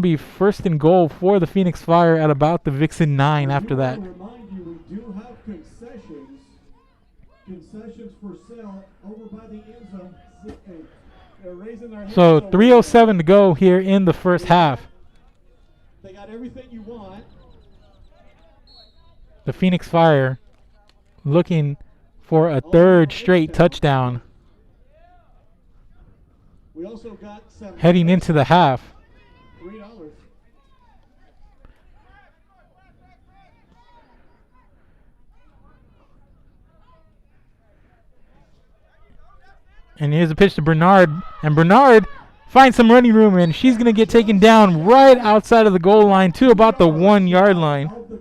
Speaker 1: be first and goal for the Phoenix Fire at about the Vixen 9 after that.
Speaker 8: Remind you, we do have concessions for sale over by the end zone. They're raising their hands.
Speaker 1: So 3:07 to go here in the first half.
Speaker 8: They got everything you want.
Speaker 1: The Phoenix Fire looking for a third straight touchdown.
Speaker 8: We also got
Speaker 1: heading into the half.
Speaker 8: $3.
Speaker 1: And here's a pitch to Bernard. And Bernard finds some running room, and she's going to get taken down right outside of the goal line to about the 1 yard line.
Speaker 8: 1 to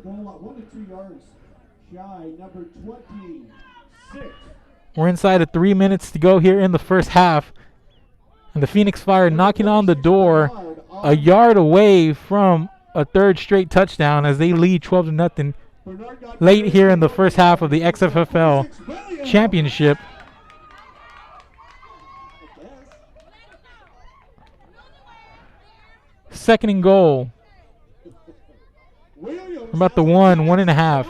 Speaker 8: 2 yards shy, number 26.
Speaker 1: We're inside of 3 minutes to go here in the first half. And the Phoenix Fire knocking on the door a yard away from a third straight touchdown as they lead 12-0 late here in the first half of the XFFL championship. Second and goal. About the 1.5.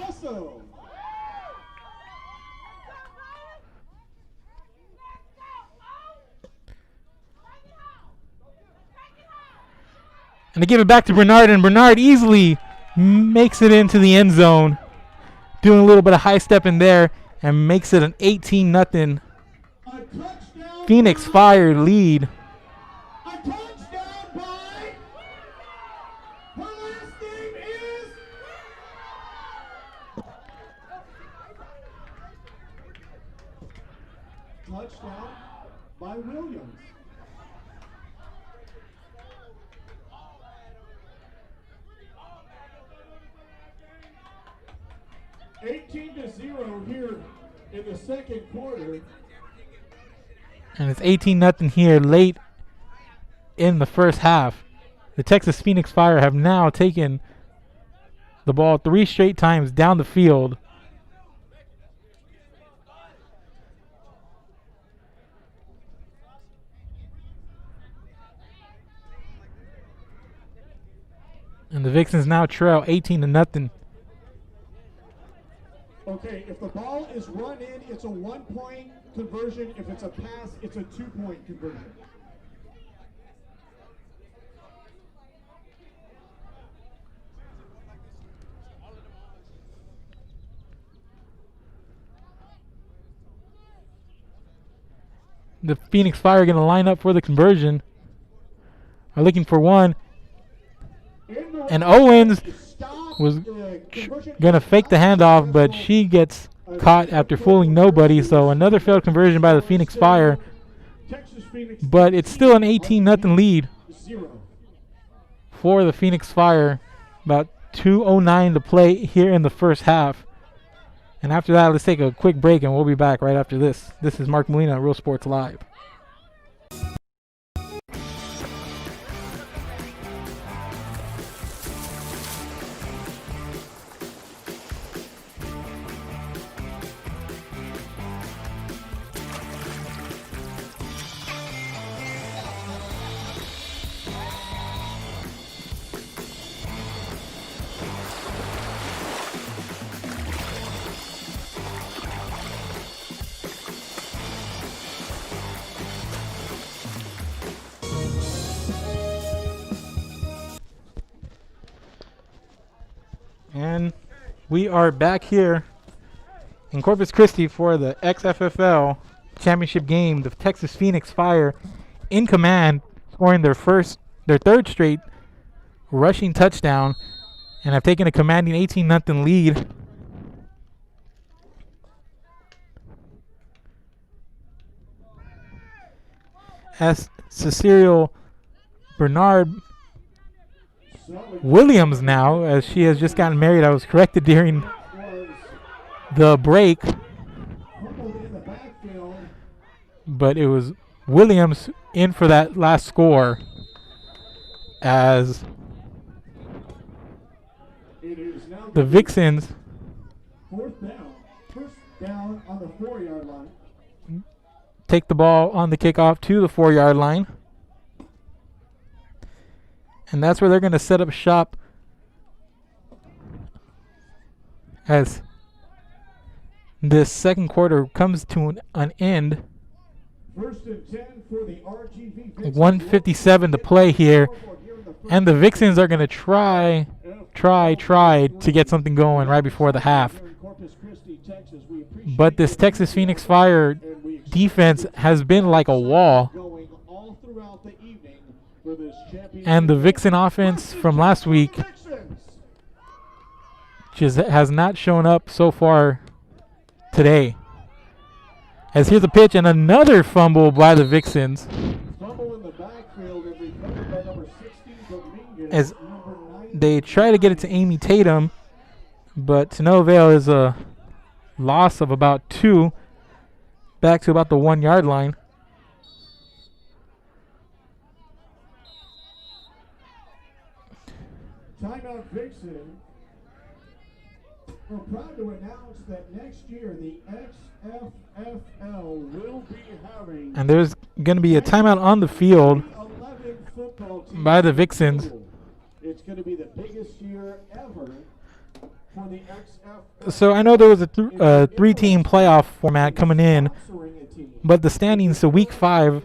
Speaker 1: And they give it back to Bernard, and Bernard easily makes it into the end zone, doing a little bit of high step in there, and makes it an 18-0 Phoenix Fire lead.
Speaker 8: Touchdown by Williams. $18-0 here in the second quarter.
Speaker 1: And it's 18-0 here late in the first half. The Texas Phoenix Fire have now taken the ball 3 straight times down the field. And the Vixens now trail 18-0.
Speaker 8: Okay, if the ball is run in, it's a 1-point conversion. If it's a pass, it's a 2-point conversion.
Speaker 1: The Phoenix Fire are going to line up for the conversion. Are looking for one. And Owens was going to fake the handoff, but she gets caught after fooling nobody. So another failed conversion by the Phoenix Fire. But it's still an 18-0 lead for the Phoenix Fire. About 2:09 to play here in the first half. And after that, let's take a quick break, and we'll be back right after this. This is Mark Molina, Real Sports Live. And we are back here in Corpus Christi for the XFFL championship game. The Texas Phoenix Fire in command, scoring their third straight rushing touchdown, and have taken a commanding 18-0 lead. As Cecile Bernard Williams now, as she has just gotten married. I was corrected during the break, but it was Williams in for that last score, as the Vixens
Speaker 8: First down on the 4-yard line.
Speaker 1: take the ball on the kickoff to the 4-yard line. And that's where they're going to set up shop, as this second quarter comes to an end.
Speaker 8: First and 10 for the RGV Vixens.
Speaker 1: 1:57 to play here. And the Vixens are going to try to get something going right before the half. But this Texas Phoenix Fire defense has been like a wall. And the Vixen offense from last week just has not shown up so far today. As here's a pitch and another fumble by the Vixens. As they try to get it to Amy Tatum, but to no avail. Is a loss of about 2, back to about the 1-yard line.
Speaker 8: Timeout Vixen. We're proud to announce that next year the XFFL will be having,
Speaker 1: and there's going to be a timeout on the field by the Vixens.
Speaker 8: It's going to be the biggest year ever for the XFFL.
Speaker 1: So I know there was a 3-team playoff format coming in, but the standings to week 5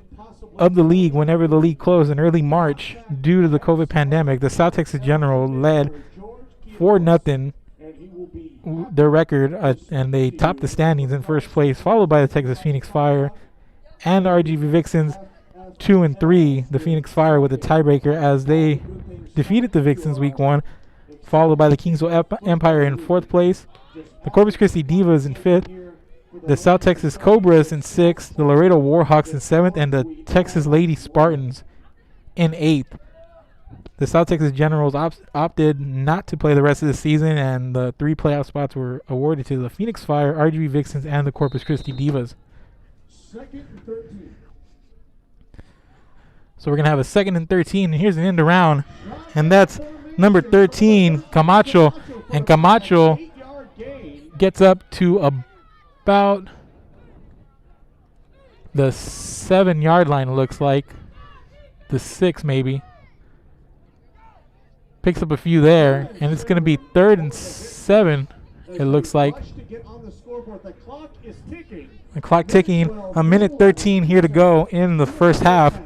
Speaker 1: of the league, whenever the league closed in early March due to the COVID pandemic, the South Texas General led 4-0 their record, and they topped the standings in first place, followed by the Texas Phoenix Fire and the RGV Vixens 2-3. The Phoenix Fire with a tiebreaker as they defeated the Vixens week 1, followed by the Kingsville Empire in 4th place, the Corpus Christi Divas in 5th, the South Texas Cobras in 6th, the Laredo Warhawks in 7th, and the Texas Lady Spartans in 8th. The South Texas Generals opted not to play the rest of the season, and the 3 playoff spots were awarded to the Phoenix Fire, RGV Vixens, and the Corpus Christi Divas.
Speaker 8: Second and 13.
Speaker 1: So we're going to have a 2nd and 13, and here's an end around, and that's number 13, Camacho, and Camacho gets up to about the 7-yard line, it looks like, the 6 maybe. Picks up a few there, and it's going to be 3rd and 7, it looks like. The clock ticking, 1:13 here to go in the first half.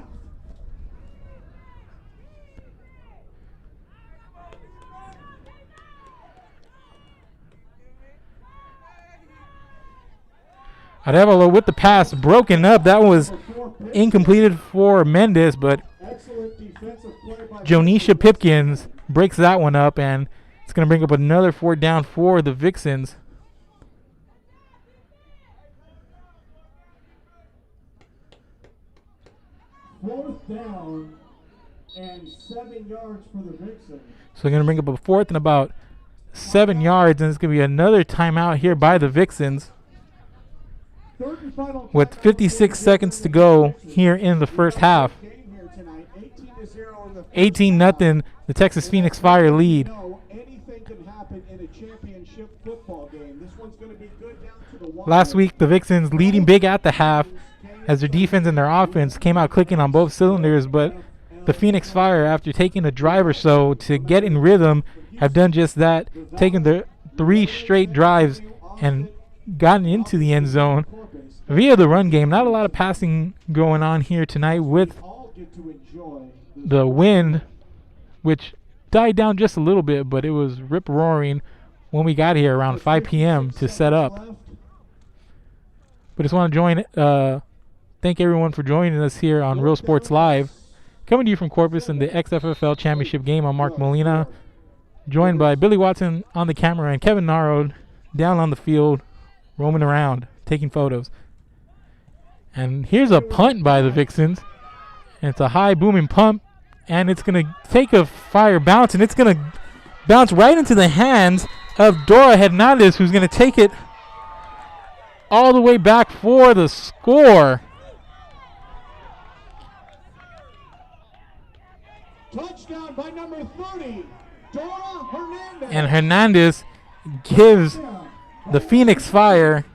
Speaker 1: Arevalo with the pass, broken up. That was incompleted for Mendez, but Jonisha Pipkins breaks that one up, and it's going to bring up another 4th down for the Vixens.
Speaker 8: Fourth down and 7 yards for the Vixens.
Speaker 1: So they're going to bring up a 4th and about 7 yards, and it's going to be another timeout here by the Vixens, with 56 seconds to go here in the first half. 18-0, the Texas Phoenix Fire lead.
Speaker 8: Anything can happen in a championship football game. This one's going to be good down to the wire.
Speaker 1: Last week, the Vixens leading big at the half as their defense and their offense came out clicking on both cylinders, but the Phoenix Fire, after taking a drive or so to get in rhythm, have done just that, taken their 3 straight drives and gotten into the end zone via the run game. Not a lot of passing going on here tonight with the wind, which died down just a little bit, but it was rip-roaring when we got here around 5 p.m. to set up. But just want to thank everyone for joining us here on Real Sports Live. Coming to you from Corpus in the XFFL Championship game. I'm Mark Molina, joined by Billy Watson on the camera and Kevin Narod down on the field, roaming around, taking photos. And here's a punt by the Vixens. And it's a high booming punt And it's going to take a fire bounce, and it's going to bounce right into the hands of Dora Hernandez, who's going to take it all the way back for the score.
Speaker 8: Touchdown by number 30, Dora Hernandez.
Speaker 1: And Hernandez gives the Phoenix Fire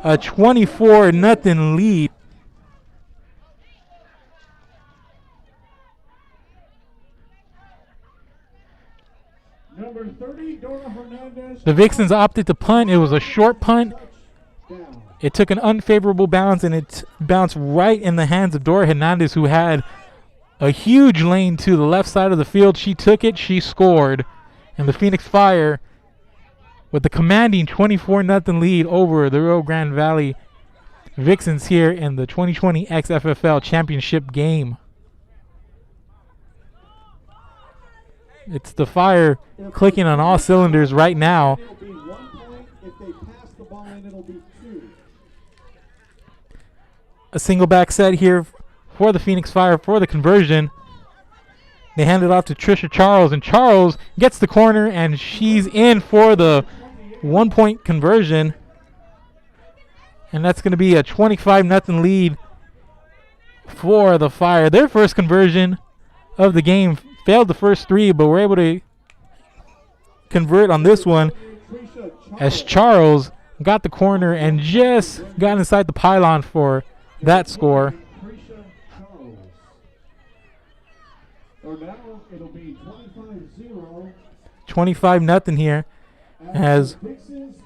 Speaker 1: a 24-0 lead.
Speaker 8: Number 30, Dora Hernandez.
Speaker 1: The Vixens opted to punt. It was a short punt. It took an unfavorable bounce, and it bounced right in the hands of Dora Hernandez, who had a huge lane to the left side of the field. She took it. She scored. And the Phoenix Fire, with the commanding 24-0 lead over the Rio Grande Valley Vixens here in the 2020 XFFL Championship game. It's the Fire clicking on all cylinders right now.
Speaker 8: It'll be 1 point. If they pass the ball in, it'll be 2.
Speaker 1: A single back set here for the Phoenix Fire for the conversion. They hand it off to Trisha Charles, and Charles gets the corner, and she's in for the 1 point conversion. And that's going to be a 25-0 lead for the Fire. Their first conversion of the game, failed the first 3, but were able to convert on this one as Charles got the corner and just got inside the pylon for that score.
Speaker 8: Now it'll be 25-0.
Speaker 1: 25-0 here as
Speaker 8: Vixens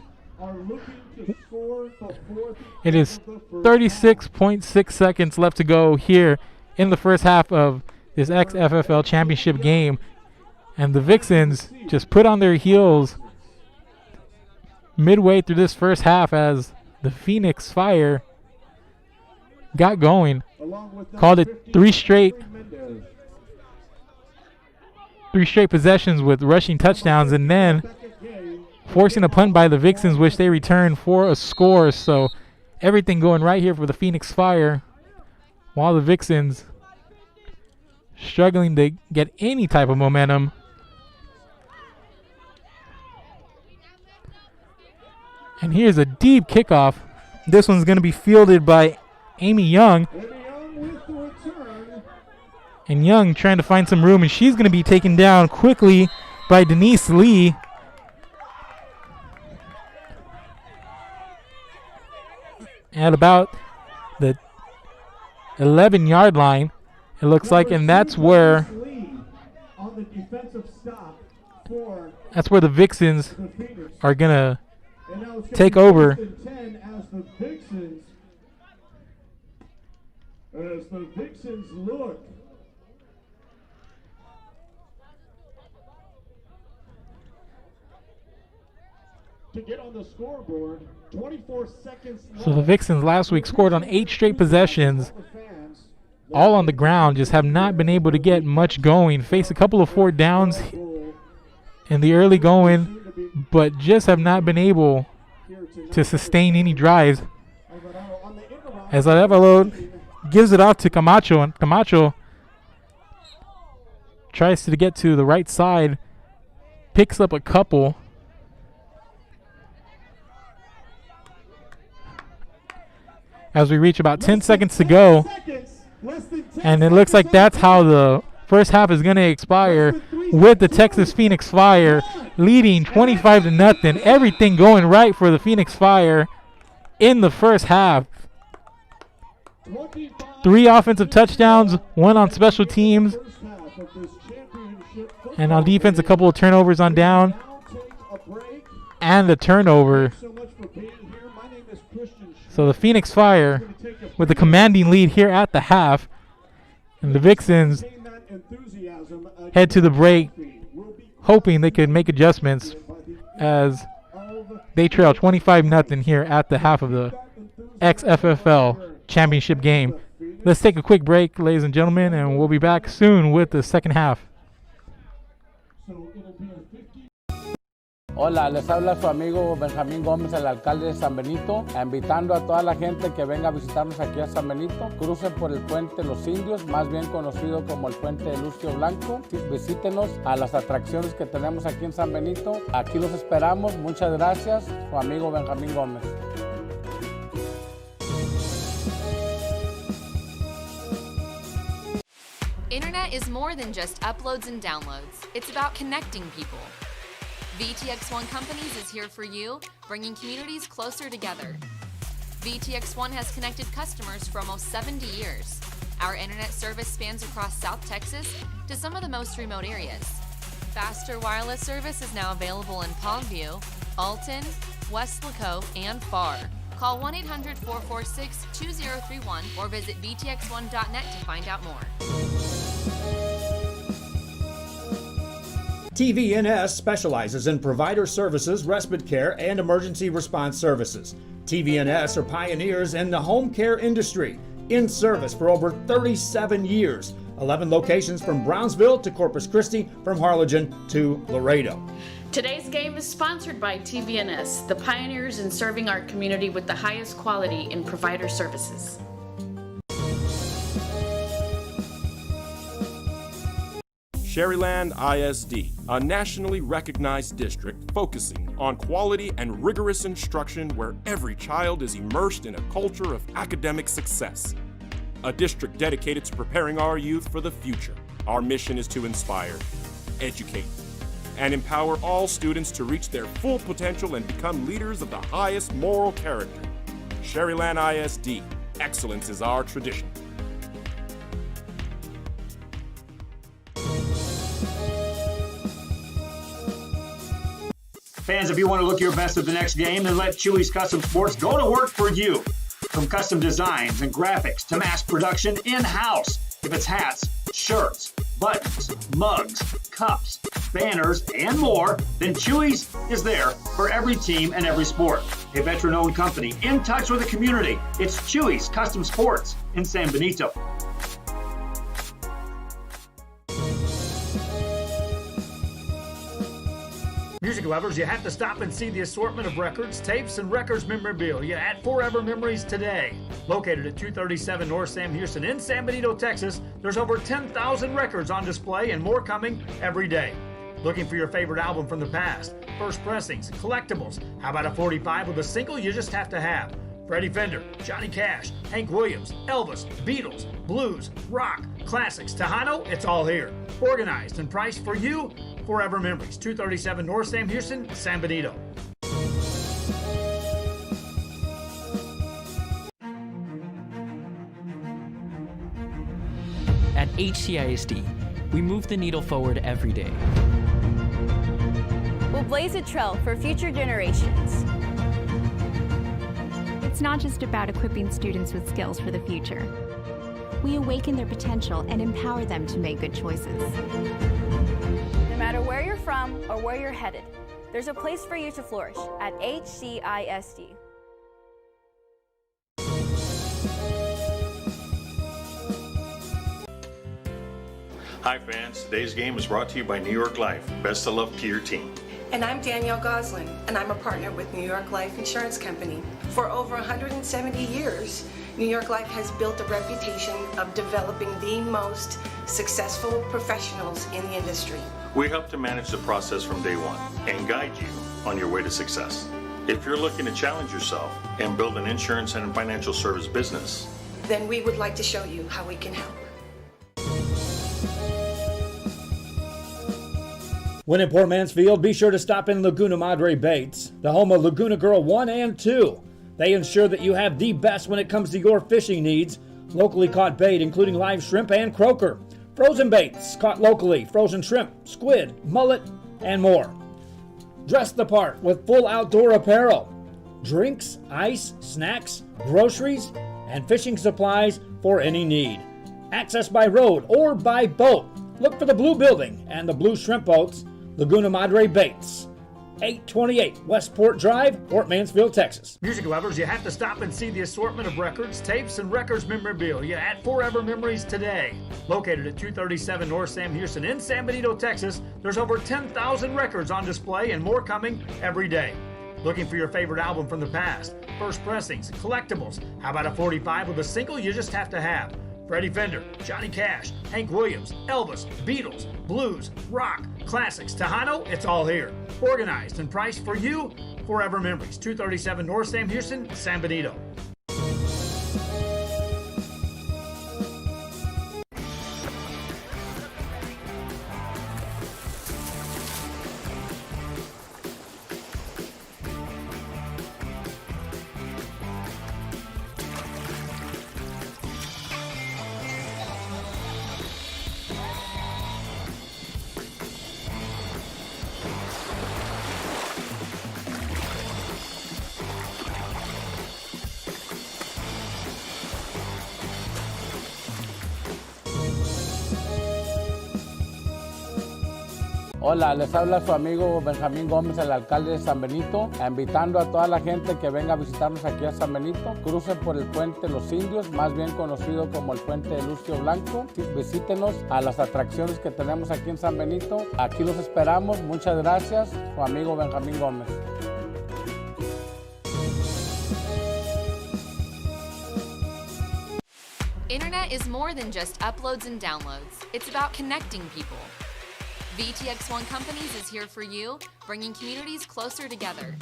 Speaker 8: are looking to score the fourth.
Speaker 1: it is 36.6 seconds left to go here in the first half of this XFFL Championship game. And the Vixens just put on their heels midway through this first half as the Phoenix Fire got going. Called it three straight possessions with rushing touchdowns, and then forcing a punt by the Vixens, which they returned for a score. So everything going right here for the Phoenix Fire, while the Vixens struggling to get any type of momentum. And here's a deep kickoff. This one's going to be fielded by Amy Young. And Young trying to find some room, and she's going to be taken down quickly by Denise Lee. At about the 11-yard line, it looks like, and that's where the Vixens are going to take over.
Speaker 8: As the Vixens look to get on the scoreboard, 24 seconds left.
Speaker 1: So the Vixens last week scored on 8 straight possessions, all on the ground, just have not been able to get much going. Face a couple of 4th downs in the early going, but just have not been able to sustain any drives. As Arevalo gives it off to Camacho, and Camacho tries to get to the right side, picks up a couple. As we reach about 10 seconds to go, and it looks like that's how the first half is going to expire, with the Texas Phoenix Fire leading 25-0. Everything going right for the Phoenix Fire in the first half. 3 offensive touchdowns, 1 on special teams, and on defense a couple of turnovers on down, and a turnover. So the Phoenix Fire with the commanding lead here at the half, and the Vixens head to the break, hoping they could make adjustments as they trail 25-0 here at the half of the XFFL Championship game. Let's take a quick break, ladies and gentlemen, and we'll be back soon with the second half.
Speaker 3: Hola, les habla su amigo Benjamín Gómez, el alcalde de San Benito, invitando a toda la gente que venga a visitarnos aquí a San Benito. Crucen por el puente Los Indios, más bien conocido como el puente de Lucio Blanco. Visítenos a las atracciones que tenemos aquí en San Benito. Aquí los esperamos. Muchas gracias. Su amigo Benjamín Gómez.
Speaker 4: Internet is more than just uploads and downloads. It's about connecting people. VTX1 Companies is here for you, bringing communities closer together. VTX1 has connected customers for almost 70 years. Our internet service spans across South Texas to some of the most remote areas. Faster wireless service is now available in Palmview, Alton, West Laco, and Pharr. Call 1-800-446-2031 or visit vtx1.net to find out more.
Speaker 5: TVNS specializes in provider services, respite care, and emergency response services. TVNS are pioneers in the home care industry, in service for over 37 years. 11 locations from Brownsville to Corpus Christi, from Harlingen to Laredo.
Speaker 6: Today's game is sponsored by TVNS, the pioneers in serving our community with the highest quality in provider services.
Speaker 7: Sherryland ISD, a nationally recognized district focusing on quality and rigorous instruction where every child is immersed in a culture of academic success. A district dedicated to preparing our youth for the future. Our mission is to inspire, educate, and empower all students to reach their full potential and become leaders of the highest moral character. Sherryland ISD, excellence is our tradition.
Speaker 2: Fans, if you want to look your best at the next game, then let Chewy's Custom Sports go to work for you. From custom designs and graphics to mass production in-house. If it's hats, shirts, buttons, mugs, cups, banners, and more, then Chewy's is there for every team and every sport. A veteran-owned company in touch with the community. It's Chewy's Custom Sports in San Benito. Music lovers, you have to stop and see the assortment of records, tapes, and records memorabilia at Forever Memories today. Located at 237 North Sam Houston in San Benito, Texas, there's over 10,000 records on display and more coming every day. Looking for your favorite album from the past, first pressings, collectibles? How about a 45 with a single you just have to have? Freddie Fender, Johnny Cash, Hank Williams, Elvis, Beatles, blues, rock, classics, Tejano, it's all here. Organized and priced for you. Forever Memories, 237 North Sam Houston, San Benito.
Speaker 9: At HCISD, we move the needle forward every day.
Speaker 10: We'll blaze a trail for future generations.
Speaker 11: It's not just about equipping students with skills for the future. We awaken their potential and empower them to make good choices.
Speaker 10: No matter where you're from or where you're headed, there's a place for you to flourish at HCISD.
Speaker 12: Hi fans, today's game is brought to you by New York Life. Best of luck to your team.
Speaker 13: And I'm Danielle Goslin, and I'm a partner with New York Life Insurance Company. For over 170 years, New York Life has built a reputation of developing the most successful professionals in the industry.
Speaker 12: We help to manage the process from day one and guide you on your way to success. If you're looking to challenge yourself and build an insurance and financial service business,
Speaker 13: then we would like to show you how we can help.
Speaker 5: When in Port Mansfield, be sure to stop in Laguna Madre Baits, the home of Laguna Girl 1 and 2. They ensure that you have the best when it comes to your fishing needs. Locally caught bait, including live shrimp and croaker. Frozen baits, caught locally, frozen shrimp, squid, mullet, and more. Dress the part with full outdoor apparel. Drinks, ice, snacks, groceries, and fishing supplies for any need. Access by road or by boat. Look for the blue building and the blue shrimp boats, Laguna Madre Baits. 828 Westport Drive, Fort Mansfield, Texas.
Speaker 2: Music lovers, you have to stop and see the assortment of records, tapes, and records memorabilia at Forever Memories today. Located at 237 North Sam Houston in San Benito, Texas, there's over 10,000 records on display and more coming every day. Looking for your favorite album from the past, first pressings, collectibles? How about a 45 with a single you just have to have? Freddie Fender, Johnny Cash, Hank Williams, Elvis, Beatles, blues, rock, classics, Tejano, it's all here. Organized and priced for you, Forever Memories, 237 North Sam Houston, San Benito.
Speaker 3: Hola, les habla su amigo Benjamín Gómez, el alcalde de San Benito, invitando a toda la gente que venga a visitarnos aquí a San Benito. Crucen por el puente Los Indios, más bien conocido como el puente de Lucio Blanco. Visítenos a las atracciones que tenemos aquí en San Benito. Aquí los esperamos. Muchas gracias. Su amigo Benjamín Gómez.
Speaker 4: Internet is more than just uploads and downloads. It's about connecting people. VTX1 Companies is here for you, bringing communities closer together.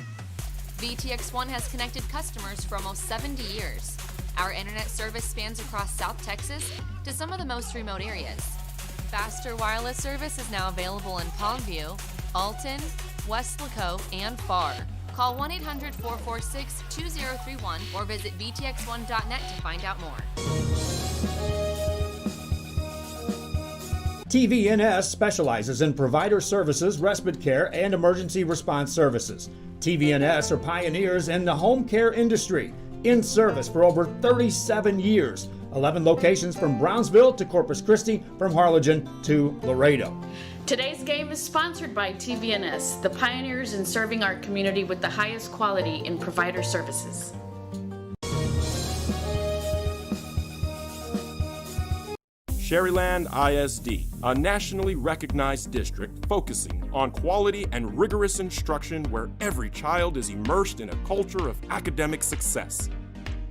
Speaker 4: VTX1 has connected customers for almost 70 years. Our internet service spans across South Texas to some of the most remote areas. Faster wireless service is now available in Palmview, Alton, West Laco, and Pharr. Call 1-800-446-2031 or visit vtx1.net to find out more.
Speaker 5: TVNS specializes in provider services, respite care, and emergency response services. TVNS are pioneers in the home care industry, in service for over 37 years. 11 locations from Brownsville to Corpus Christi, from Harlingen to Laredo.
Speaker 6: Today's game is sponsored by TVNS, the pioneers in serving our community with the highest quality in provider services.
Speaker 7: Sherryland ISD, a nationally recognized district focusing on quality and rigorous instruction where every child is immersed in a culture of academic success.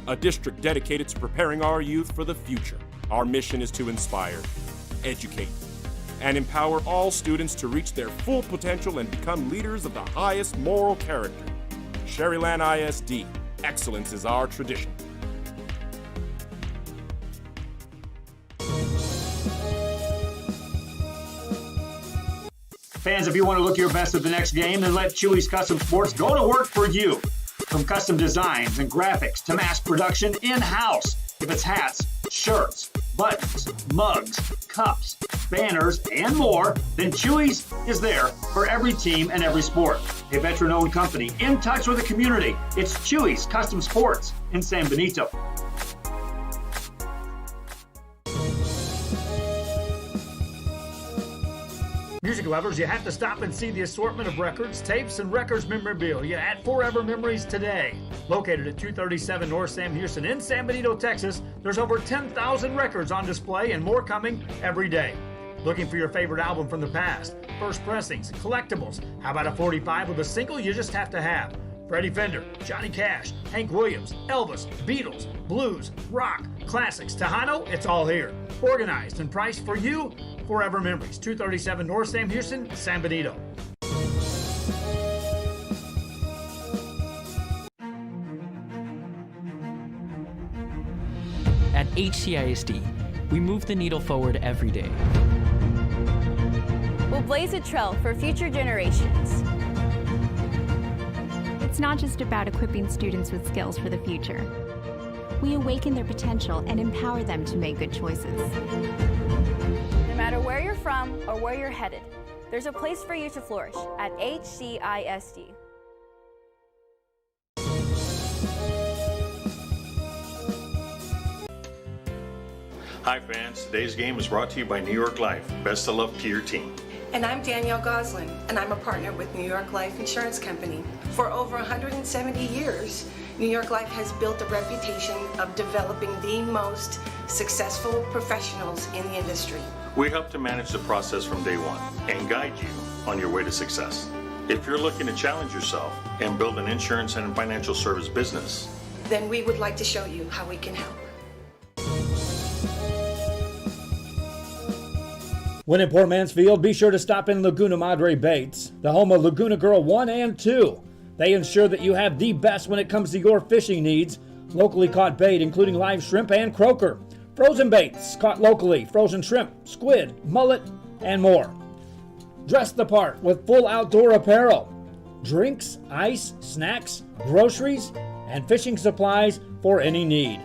Speaker 7: A district dedicated to preparing our youth for the future. Our mission is to inspire, educate, and empower all students to reach their full potential and become leaders of the highest moral character. Sherryland ISD, excellence is our tradition.
Speaker 2: Fans, if you want to look your best at the next game, then let Chewy's Custom Sports go to work for you. From custom designs and graphics to mass production in-house. If it's hats, shirts, buttons, mugs, cups, banners, and more, then Chewy's is there for every team and every sport. A veteran-owned company in touch with the community. It's Chewy's Custom Sports in San Benito. Music lovers, you have to stop and see the assortment of records, tapes, and records memorabilia at Forever Memories today. Located at 237 North Sam Houston in San Benito, Texas, there's over 10,000 records on display and more coming every day. Looking for your favorite album from the past, first pressings, collectibles? How about a 45 with a single you just have to have? Freddie Fender, Johnny Cash, Hank Williams, Elvis, Beatles, blues, rock, classics, Tejano, it's all here. Organized and priced for you, Forever Memories, 237 North Sam Houston, San Benito.
Speaker 9: At HCISD, we move the needle forward every day.
Speaker 10: We'll blaze a trail for future generations.
Speaker 11: It's not just about equipping students with skills for the future. We awaken their potential and empower them to make good choices.
Speaker 10: No matter where you're from or where you're headed, there's a place for you to flourish at HCISD.
Speaker 12: Hi fans, today's game is brought to you by New York Life. Best of luck to your team.
Speaker 13: And I'm Danielle Goslin, and I'm a partner with New York Life Insurance Company. For over 170 years, New York Life has built a reputation of developing the most successful professionals in the industry.
Speaker 12: We help to manage the process from day one and guide you on your way to success. If you're looking to challenge yourself and build an insurance and financial service business,
Speaker 13: then we would like to show you how we can help.
Speaker 5: When in Port Mansfield, be sure to stop in Laguna Madre Baits, the home of Laguna Girl 1 and 2. They ensure that you have the best when it comes to your fishing needs. Locally caught bait, including live shrimp and croaker. Frozen baits, caught locally, frozen shrimp, squid, mullet, and more. Dress the part with full outdoor apparel. Drinks, ice, snacks, groceries, and fishing supplies for any need.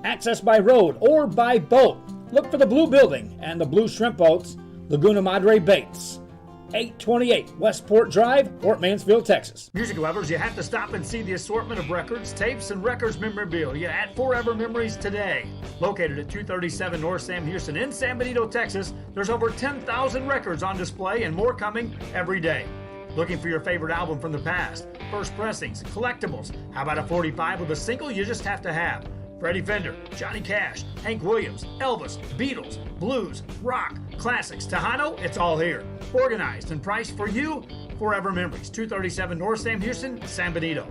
Speaker 5: Access by road or by boat. Look for the blue building and the blue shrimp boats. Laguna Madre Baits, 828 Westport Drive, Port Mansfield, Texas.
Speaker 2: Music lovers, you have to stop and see the assortment of records, tapes, and records memorabilia at Forever Memories today. Located at 237 North Sam Houston in San Benito, Texas, there's over 10,000 records on display and more coming every day. Looking for your favorite album from the past, first pressings, collectibles. How about a 45 with a single you just have to have? Freddie Fender, Johnny Cash, Hank Williams, Elvis, Beatles, blues, rock, classics, Tejano, it's all here. Organized and priced for you, Forever Memories, 237 North Sam Houston, San Benito.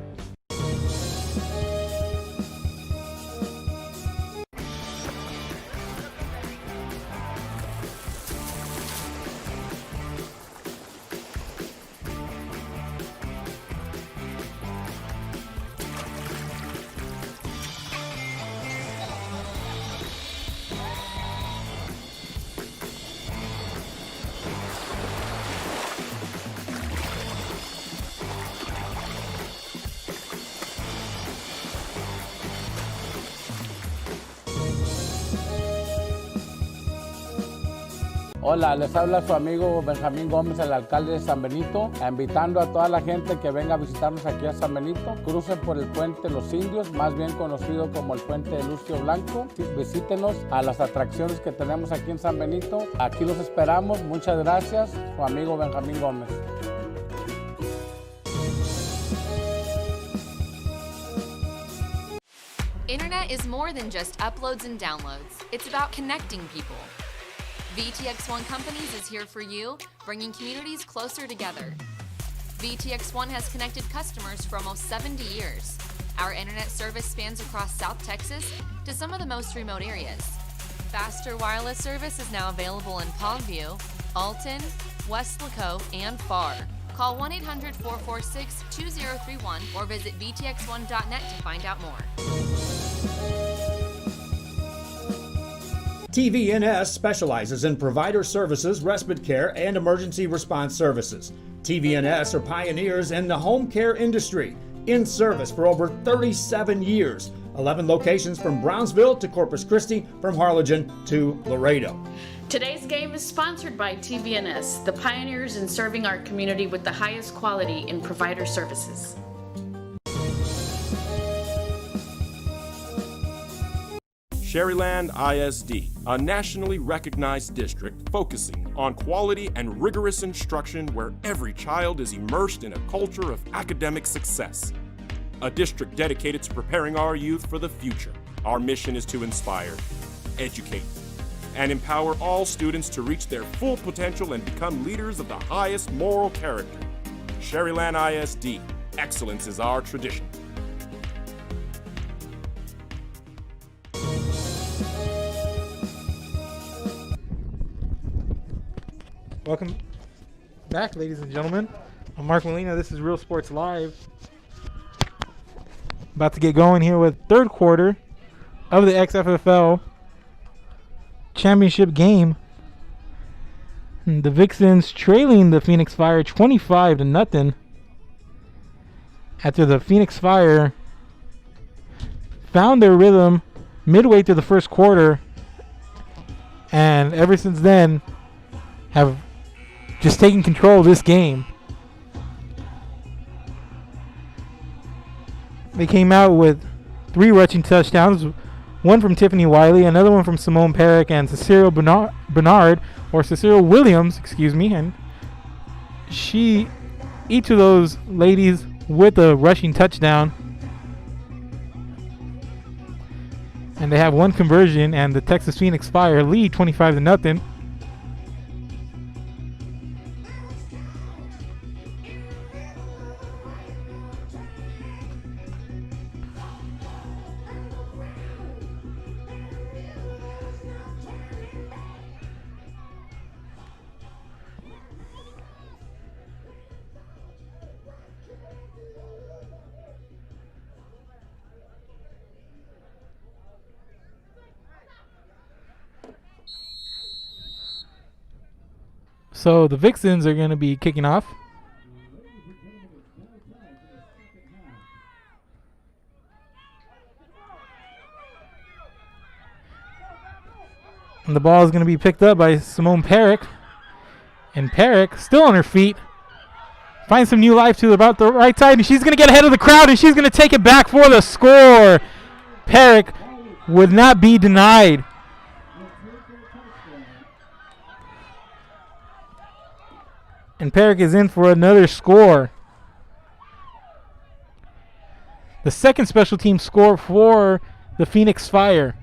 Speaker 3: Hola, les habla su amigo Benjamín Gómez, el alcalde de San Benito, invitando a toda la gente que venga a visitarnos aquí a San Benito. Crucen por el puente Los Indios, más bien conocido como el puente de Lucio Blanco. Visítenos a las atracciones que tenemos aquí en San Benito. Aquí los esperamos. Muchas gracias, su amigo Benjamín Gómez.
Speaker 4: Internet is more than just uploads and downloads. It's about connecting people. VTX1 Companies is here for you, bringing communities closer together. VTX1 has connected customers for almost 70 years. Our internet service spans across South Texas to some of the most remote areas. Faster wireless service is now available in Pondview, Alton, West Laco, and Pharr. Call 1-800-446-2031 or visit vtx1.net to find out more.
Speaker 5: TVNS specializes in provider services, respite care, and emergency response services. TVNS are pioneers in the home care industry, in service for over 37 years. 11 locations from Brownsville to Corpus Christi, from Harlingen to Laredo.
Speaker 6: Today's game is sponsored by TVNS, the pioneers in serving our community with the highest quality in provider services.
Speaker 7: Sherryland ISD, a nationally recognized district focusing on quality and rigorous instruction where every child is immersed in a culture of academic success. A district dedicated to preparing our youth for the future. Our mission is to inspire, educate, and empower all students to reach their full potential and become leaders of the highest moral character. Sherryland ISD, excellence is our tradition.
Speaker 1: Welcome back, ladies and gentlemen. I'm Mark Molina. This is Real Sports Live. About to get going here with third quarter of the XFFL championship game. And the Vixens trailing the Phoenix Fire 25-0 after the Phoenix Fire found their rhythm midway through the first quarter, and ever since then have just taking control of this game. They came out with 3 rushing touchdowns, one from Tiffany Wiley, another one from Simone Perrick and Cecile Williams, and each of those ladies with a rushing touchdown. And they have one conversion, and the Texas Phoenix Fire lead 25-0. So the Vixens are going to be kicking off. And the ball is going to be picked up by Simone Perrick. And Perrick, still on her feet, finds some new life to about the right side. And she's going to get ahead of the crowd, and she's going to take it back for the score. Perrick would not be denied. And Perrick is in for another score. The second special team score for the Phoenix Fire.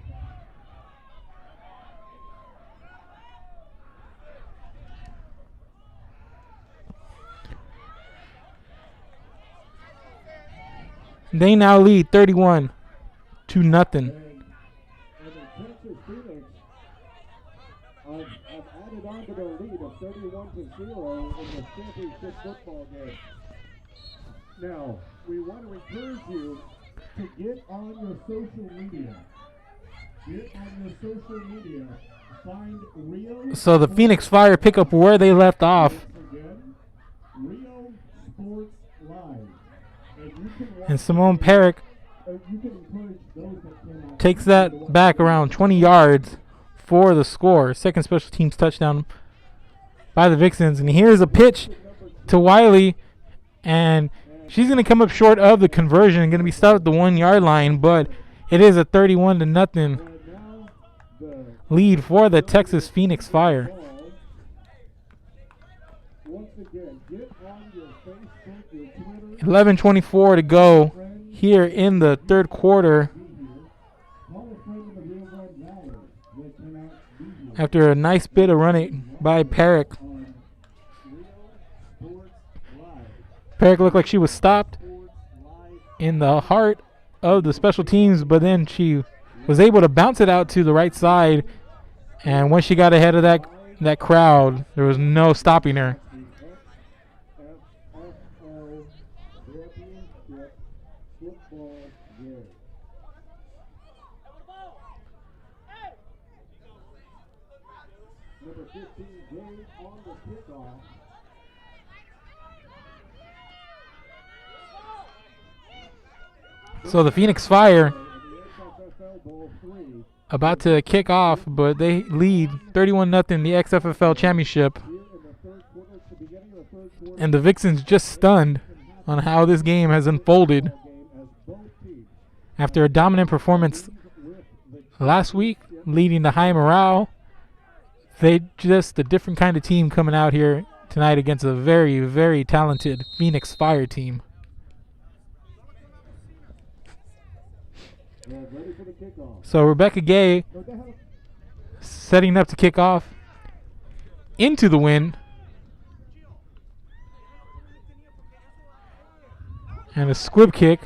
Speaker 1: They now lead 31-0.
Speaker 8: Added on to their lead of 31-0 in the championship football game. Now, we want to encourage you to get on your social media. Get on your social media. Find Rio.
Speaker 1: So the Phoenix Fire pick up where they left off.
Speaker 8: Again, Rio Sports Live.
Speaker 1: And Simone Perrick takes that back around 20 yards for the score. Second special teams touchdown by the Vixens. And here's a pitch to Wiley, and she's going to come up short of the conversion and going to be stopped at the 1 yard line, but it is a 31-0 lead for the Texas Phoenix Fire. 11:24 to go here in the third quarter. After a nice bit of running by Perrick. Perrick looked like she was stopped in the heart of the special teams, but then she was able to bounce it out to the right side. And once she got ahead of that crowd, there was no stopping her. So the Phoenix Fire about to kick off, but they lead 31-0 the XFFL championship. And the Vixens just stunned on how this game has unfolded. After a dominant performance last week, leading to high morale, they just a different kind of team coming out here tonight against a very, very talented Phoenix Fire team. So Rebecca Gay setting up to kick off into the wind. And a squib kick.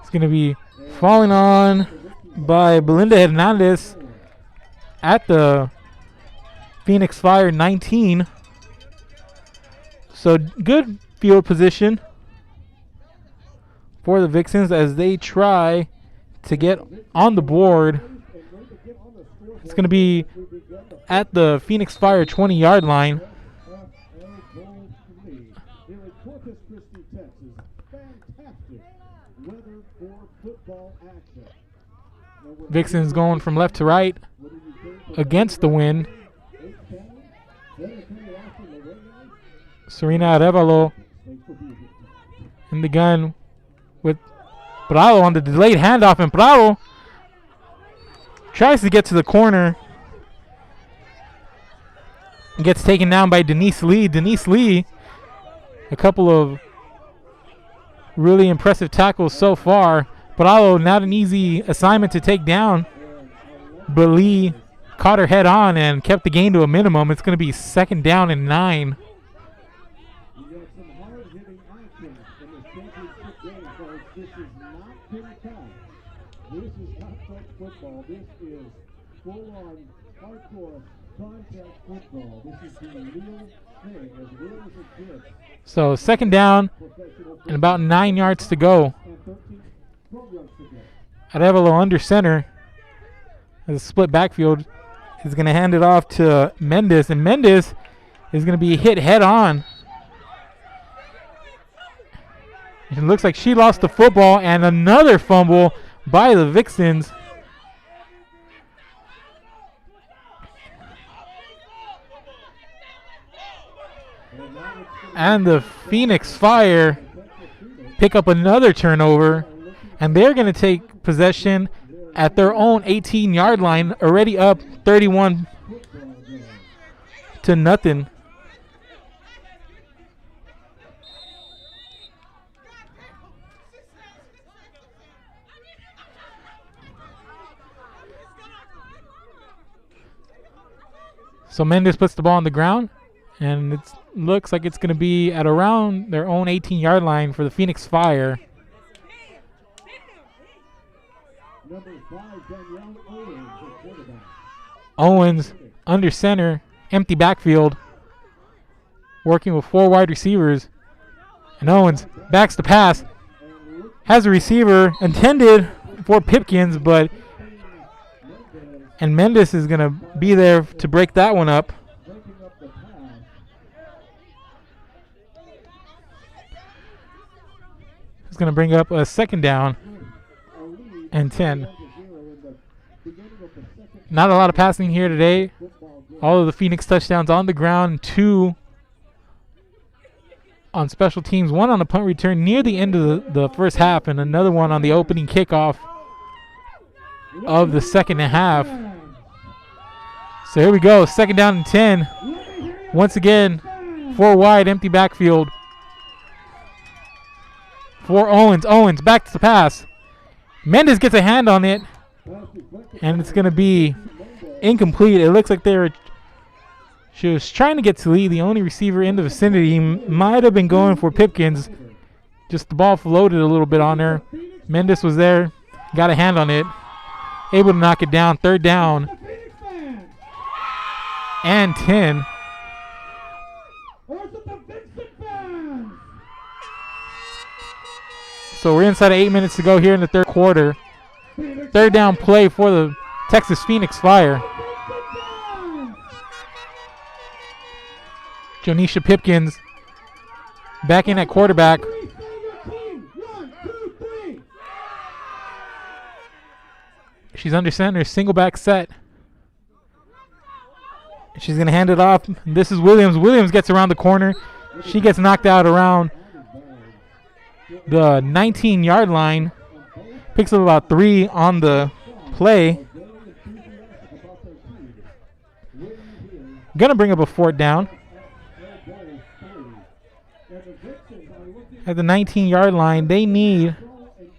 Speaker 1: It's going to be falling on by Belinda Hernandez at the Phoenix Fire 19. So good field position for the Vixens as they try to get on the board. It's going to be at the Phoenix Fire 20-yard line. Vixens going from left to right against the wind. Serena Arevalo in the gun with Bravo on the delayed handoff, and Bravo tries to get to the corner and gets taken down by Denise Lee. Denise Lee A couple of really impressive tackles so far. But not an easy assignment to take down. But Lee caught her head on and kept the gain to a minimum. It's going to be 2nd down and 9.
Speaker 8: This is not touch football. This is full-on hardcore contact football. This is the real thing, as real as it gets.
Speaker 1: So 2nd down and about 9 yards to go. Arevalo under center. As a split backfield is going to hand it off to Mendes, and Mendes is going to be hit head on. It looks like she lost the football, and another fumble by the Vixens. And the Phoenix Fire pick up another turnover, and they're going to take possession at their own 18-yard line, already up 31-0. So Mendes puts the ball on the ground, and it looks like it's going to be at around their own 18-yard line for the Phoenix Fire. Owens under center, empty backfield, working with 4 wide receivers. And Owens backs the pass, has a receiver intended for Pipkins, and Mendes is going to be there to break that one up. He's going to bring up a 2nd down and 10. Not a lot of passing here today. All of the Phoenix touchdowns on the ground, 2 on special teams, 1 on a punt return near the end of the first half, and another one on the opening kickoff of the second half. So here we go, 2nd down and 10. Once again, 4 wide, empty backfield. For Owens. Owens back to the pass. Mendes gets a hand on it, and it's going to be incomplete. It looks like she was trying to get to Lee, the only receiver in the vicinity. Might have been going for Pipkins. Just the ball floated a little bit on her. Mendes was there, got a hand on it, able to knock it down. 3rd down and 10. So we're inside of 8 minutes to go here in the 3rd quarter. 3rd down play for the Texas Phoenix Fire. Jonisha Pipkins back in at quarterback. She's under center, single back set. She's going to hand it off. This is Williams. Williams gets around the corner. She gets knocked out around the 19-yard line. Picks up about 3 on the play. Going to bring up a 4th down. At the 19-yard line, they need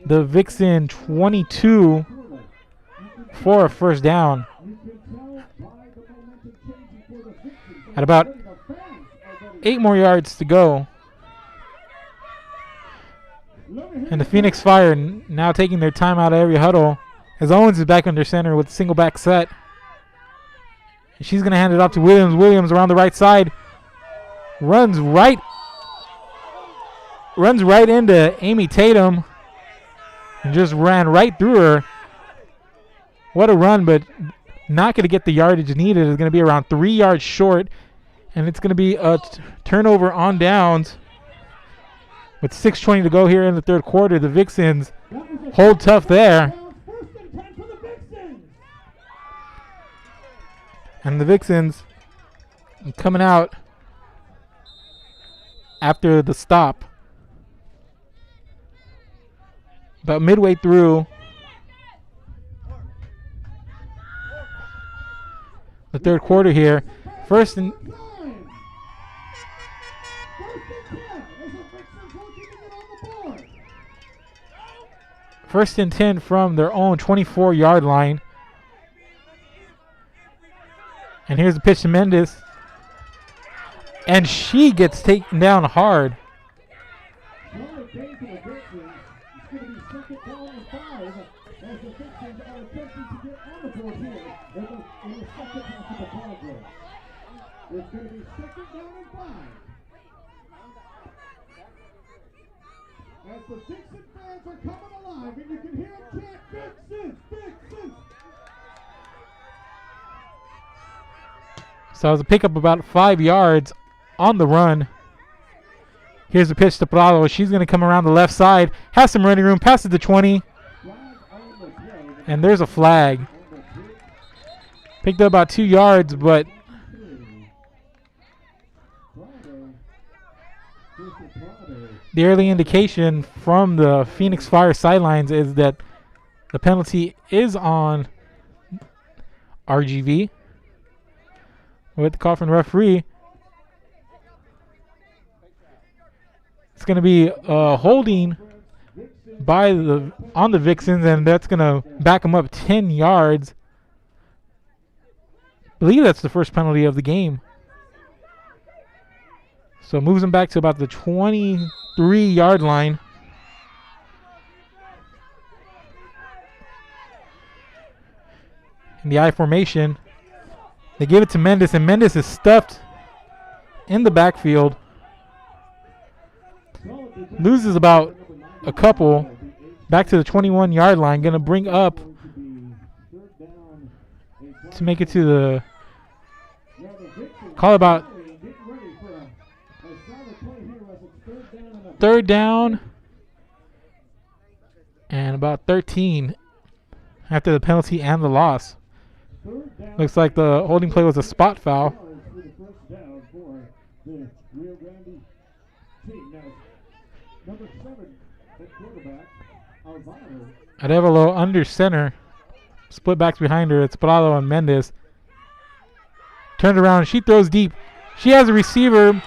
Speaker 1: the Vixen 22 for a 1st down. At about 8 more yards to go. And the Phoenix Fire now taking their time out of every huddle, as Owens is back under center with a single back set. And she's going to hand it off to Williams. Williams around the right side. Runs right into Amy Tatum and just ran right through her. What a run, but not going to get the yardage needed. It's going to be around 3 yards short, and it's going to be a turnover on downs. With 6:20 to go here in the 3rd quarter, the Vixens hold tough there. And the Vixens coming out after the stop. About midway through the 3rd quarter here. 1st and First and 10 from their own 24-yard line. And here's the pitch to Mendes. And she gets taken down hard.
Speaker 8: It's going to be 2nd down and 5. As the Vixen fans are coming alive, and you can hear them chant, Vixens, Vixens.
Speaker 1: So it was a pickup about 5 yards on the run. Here's the pitch to Prado. She's going to come around the left side. Has some running room. Passes the 20. And there's a flag. Picked up about 2 yards, but the early indication from the Phoenix Fire sidelines is that the penalty is on RGV. With the call from the referee, it's going to be holding by on the Vixens, and that's going to back them up 10 yards. I believe that's the first penalty of the game. So it moves them back to about the 23-yard line. In the I formation, they give it to Mendes, and Mendes is stuffed in the backfield. Loses about a couple. Back to the 21-yard line. Going to bring up to make it to the call about 3rd down and about 13 after the penalty and the loss. Looks like the holding play was a spot foul. Arevalo under center. Split backs behind her. It's Prado and Mendes. Turned around. She throws deep. She has a receiver,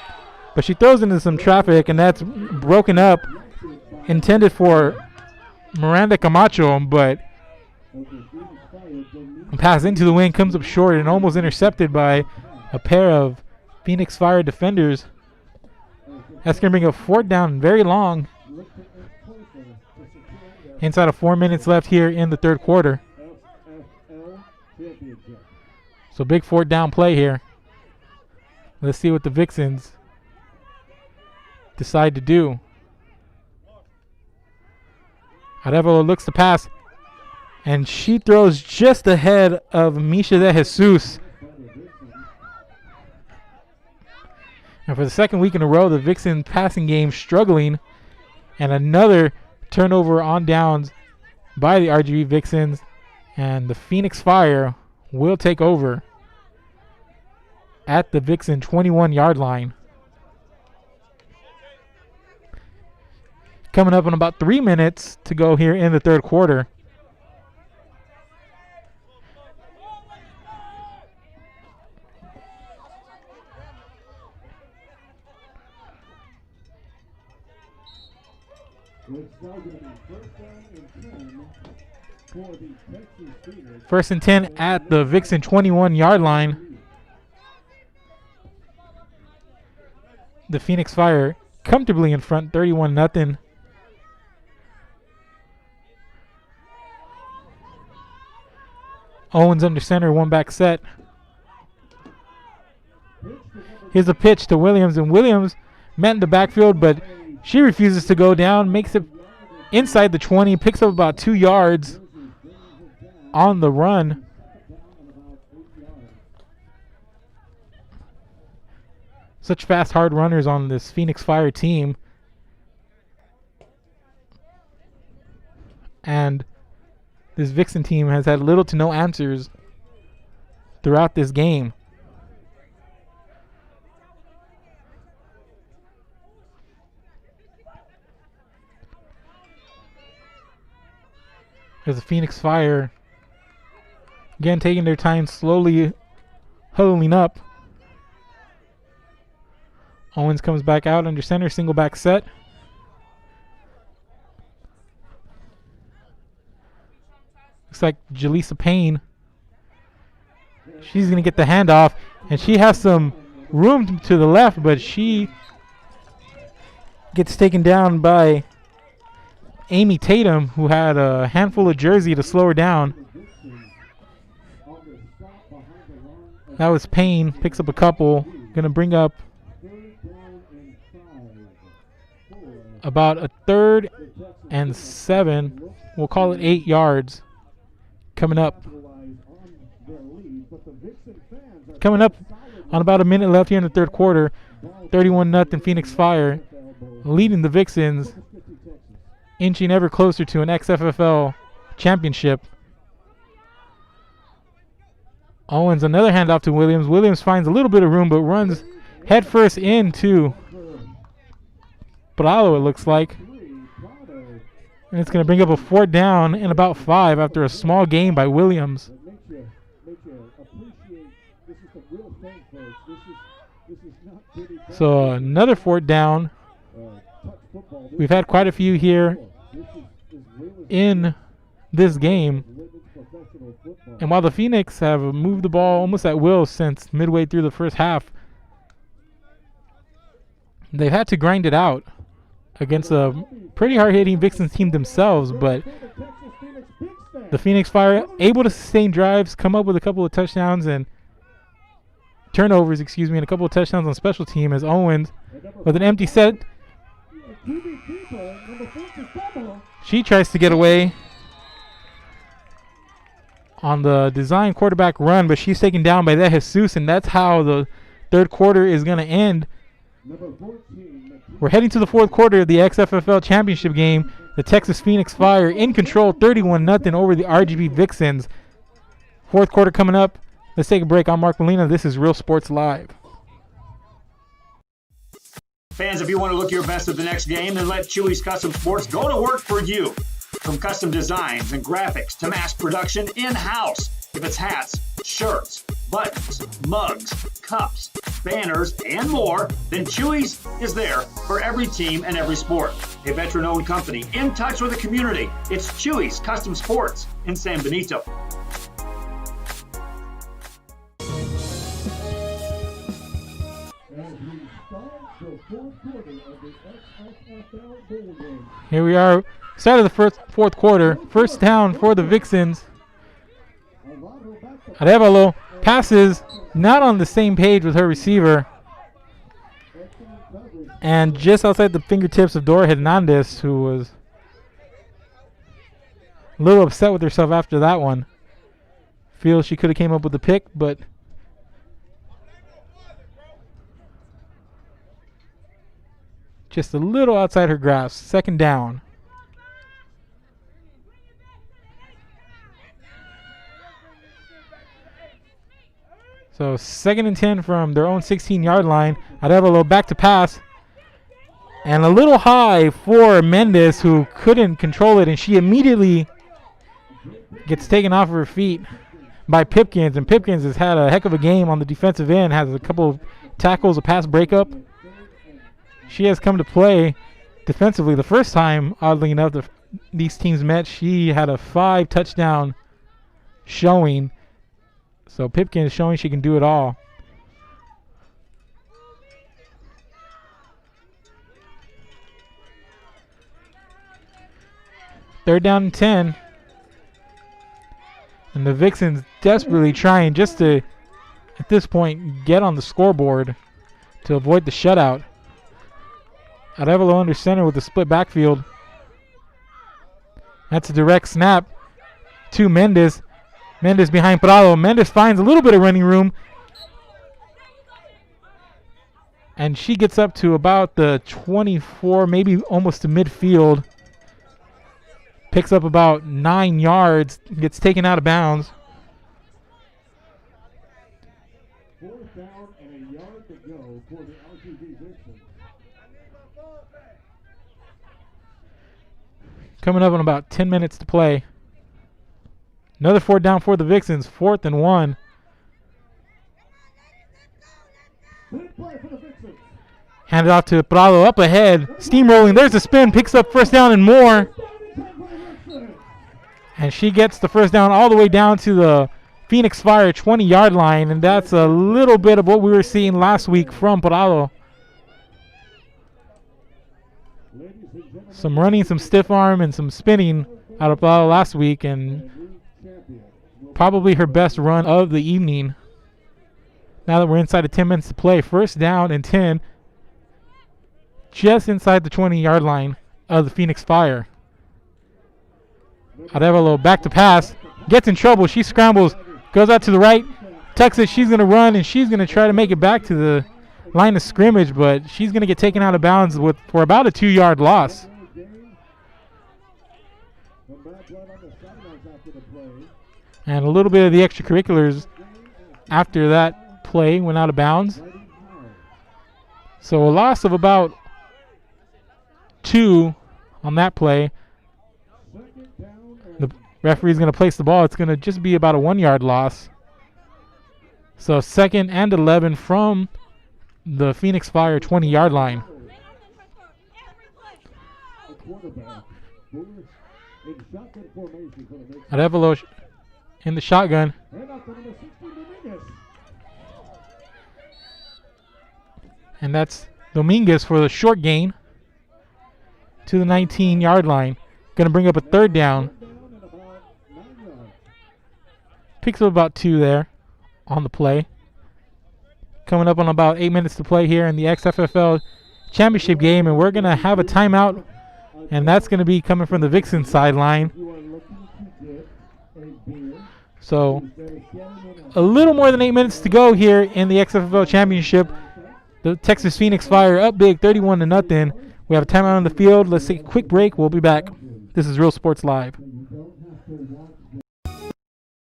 Speaker 1: but she throws into some traffic, and that's broken up. Intended for Miranda Camacho, but pass into the wing, comes up short and almost intercepted by a pair of Phoenix Fire defenders. That's going to bring a 4th down, very long. Inside of 4 minutes left here in the 3rd quarter. So big 4th down play here. Let's see what the Vixens decide to do. Arevalo looks to pass, and she throws just ahead of Misha de Jesus. And for the 2nd week in a row, the Vixen passing game struggling, and another turnover on downs by the RGV Vixens, and the Phoenix Fire will take over at the Vixen 21-yard line. Coming up in about 3 minutes to go here in the 3rd quarter. First and 10 at the Vixen 21-yard line. The Phoenix Fire comfortably in front, 31-0. Owens under center, 1-back set. Here's a pitch to Williams, and Williams met in the backfield, but she refuses to go down, makes it inside the 20, picks up about 2 yards on the run. Such fast, hard runners on this Phoenix Fire team. And this Vixen team has had little to no answers throughout this game. There's the Phoenix Fire again taking their time, slowly huddling up. Owens comes back out under center, single back set. Looks like Jaleesa Payne. She's going to get the handoff, and she has some room to the left, but she gets taken down by Amy Tatum, who had a handful of jersey to slow her down. That was Payne. Picks up a couple. Going to bring up about a 3rd and 7. We'll call it 8 yards. Coming up on about a minute left here in the 3rd quarter. 31-0 Phoenix Fire leading the Vixens, inching ever closer to an XFFL championship. Owens, another handoff to Williams. Williams finds a little bit of room, but runs headfirst into Bravo, it looks like. And it's going to bring up a 4th down and about 5 after a small gain by Williams. So another 4th down. We've had quite a few here in this game. And while the Phoenix have moved the ball almost at will since midway through the first half, they've had to grind it out against a pretty hard-hitting Vixens team themselves, but the Phoenix Fire able to sustain drives, come up with a couple of touchdowns and turnovers, and a couple of touchdowns on special team as Owens with an empty set. She tries to get away on the design quarterback run, but she's taken down by that Jesus, and that's how the 3rd quarter is going to end. We're heading to the 4th quarter of the XFFL championship game. The Texas Phoenix Fire in control, 31-0 over the RGV Vixens. 4th quarter coming up. Let's take a break. I'm Mark Molina. This is Real Sports Live.
Speaker 2: Fans, if you want to look your best at the next game, then let Chewy's Custom Sports go to work for you. From custom designs and graphics to mass production in-house. If it's hats, shirts, buttons, mugs, cups, banners, and more, then Chewy's is there for every team and every sport. A veteran-owned company in touch with the community. It's Chewy's Custom Sports in San Benito.
Speaker 1: Here we are, start of the 4th quarter. 1st down for the Vixens. Arevalo passes not on the same page with her receiver. And just outside the fingertips of Dora Hernandez, who was a little upset with herself after that one. Feels she could have came up with the pick, but just a little outside her grasp. 2nd down. So 2nd and 10 from their own 16-yard line. Arevalo back to pass. And a little high for Mendez, who couldn't control it, and she immediately gets taken off of her feet by Pipkins. And Pipkins has had a heck of a game on the defensive end, has a couple of tackles, a pass breakup. She has come to play defensively. The first time, oddly enough, these teams met, she had a 5-touchdown showing. So Pipkin is showing she can do it all. Third down and 10. And the Vixens desperately trying just to, at this point, get on the scoreboard to avoid the shutout. Arevalo under center with the split backfield. That's a direct snap to Mendez. Mendez behind Prado. Mendez finds a little bit of running room. And she gets up to about the 24, maybe almost to midfield. Picks up about 9 yards. Gets taken out of bounds.
Speaker 8: 4th down and a yard to go for the RGV Vixens.
Speaker 1: Coming up in about 10 minutes to play. Another 4th down for the Vixens. 4th and 1. Handed off to Prado up ahead. Steamrolling. There's a spin. Picks up 1st down and more. And she gets the first down all the way down to the Phoenix Fire 20-yard line, and that's a little bit of what we were seeing last week from Parado. Some running, some stiff arm, and some spinning out of Parado last week, and probably her best run of the evening. Now that we're inside of 10 minutes to play, first down and 10, just inside the 20-yard line of the Phoenix Fire. Arevalo back to pass, gets in trouble. She scrambles, goes out to the right, tucks it. She's going to run, and she's going to try to make it back to the line of scrimmage, but she's going to get taken out of bounds for about a 2-yard loss. And a little bit of the extracurriculars after that play went out of bounds. So a loss of about 2 on that play. The referee's going to place the ball. It's going to just be about a 1-yard loss. So 2nd and 11 from the Phoenix Fire 20-yard line. Arevalo in the shotgun. And that's Dominguez for the short gain to the 19-yard line. Going to bring up a 3rd down. Picks up about 2 there on the play. Coming up on about 8 minutes to play here in the XFFL championship game, and we're going to have a timeout, and that's going to be coming from the Vixens sideline. So a little more than 8 minutes to go here in the XFFL championship. The Texas Phoenix Fire up big, 31-0. We have a timeout on the field. Let's take a quick break. We'll be back. This is Real Sports Live.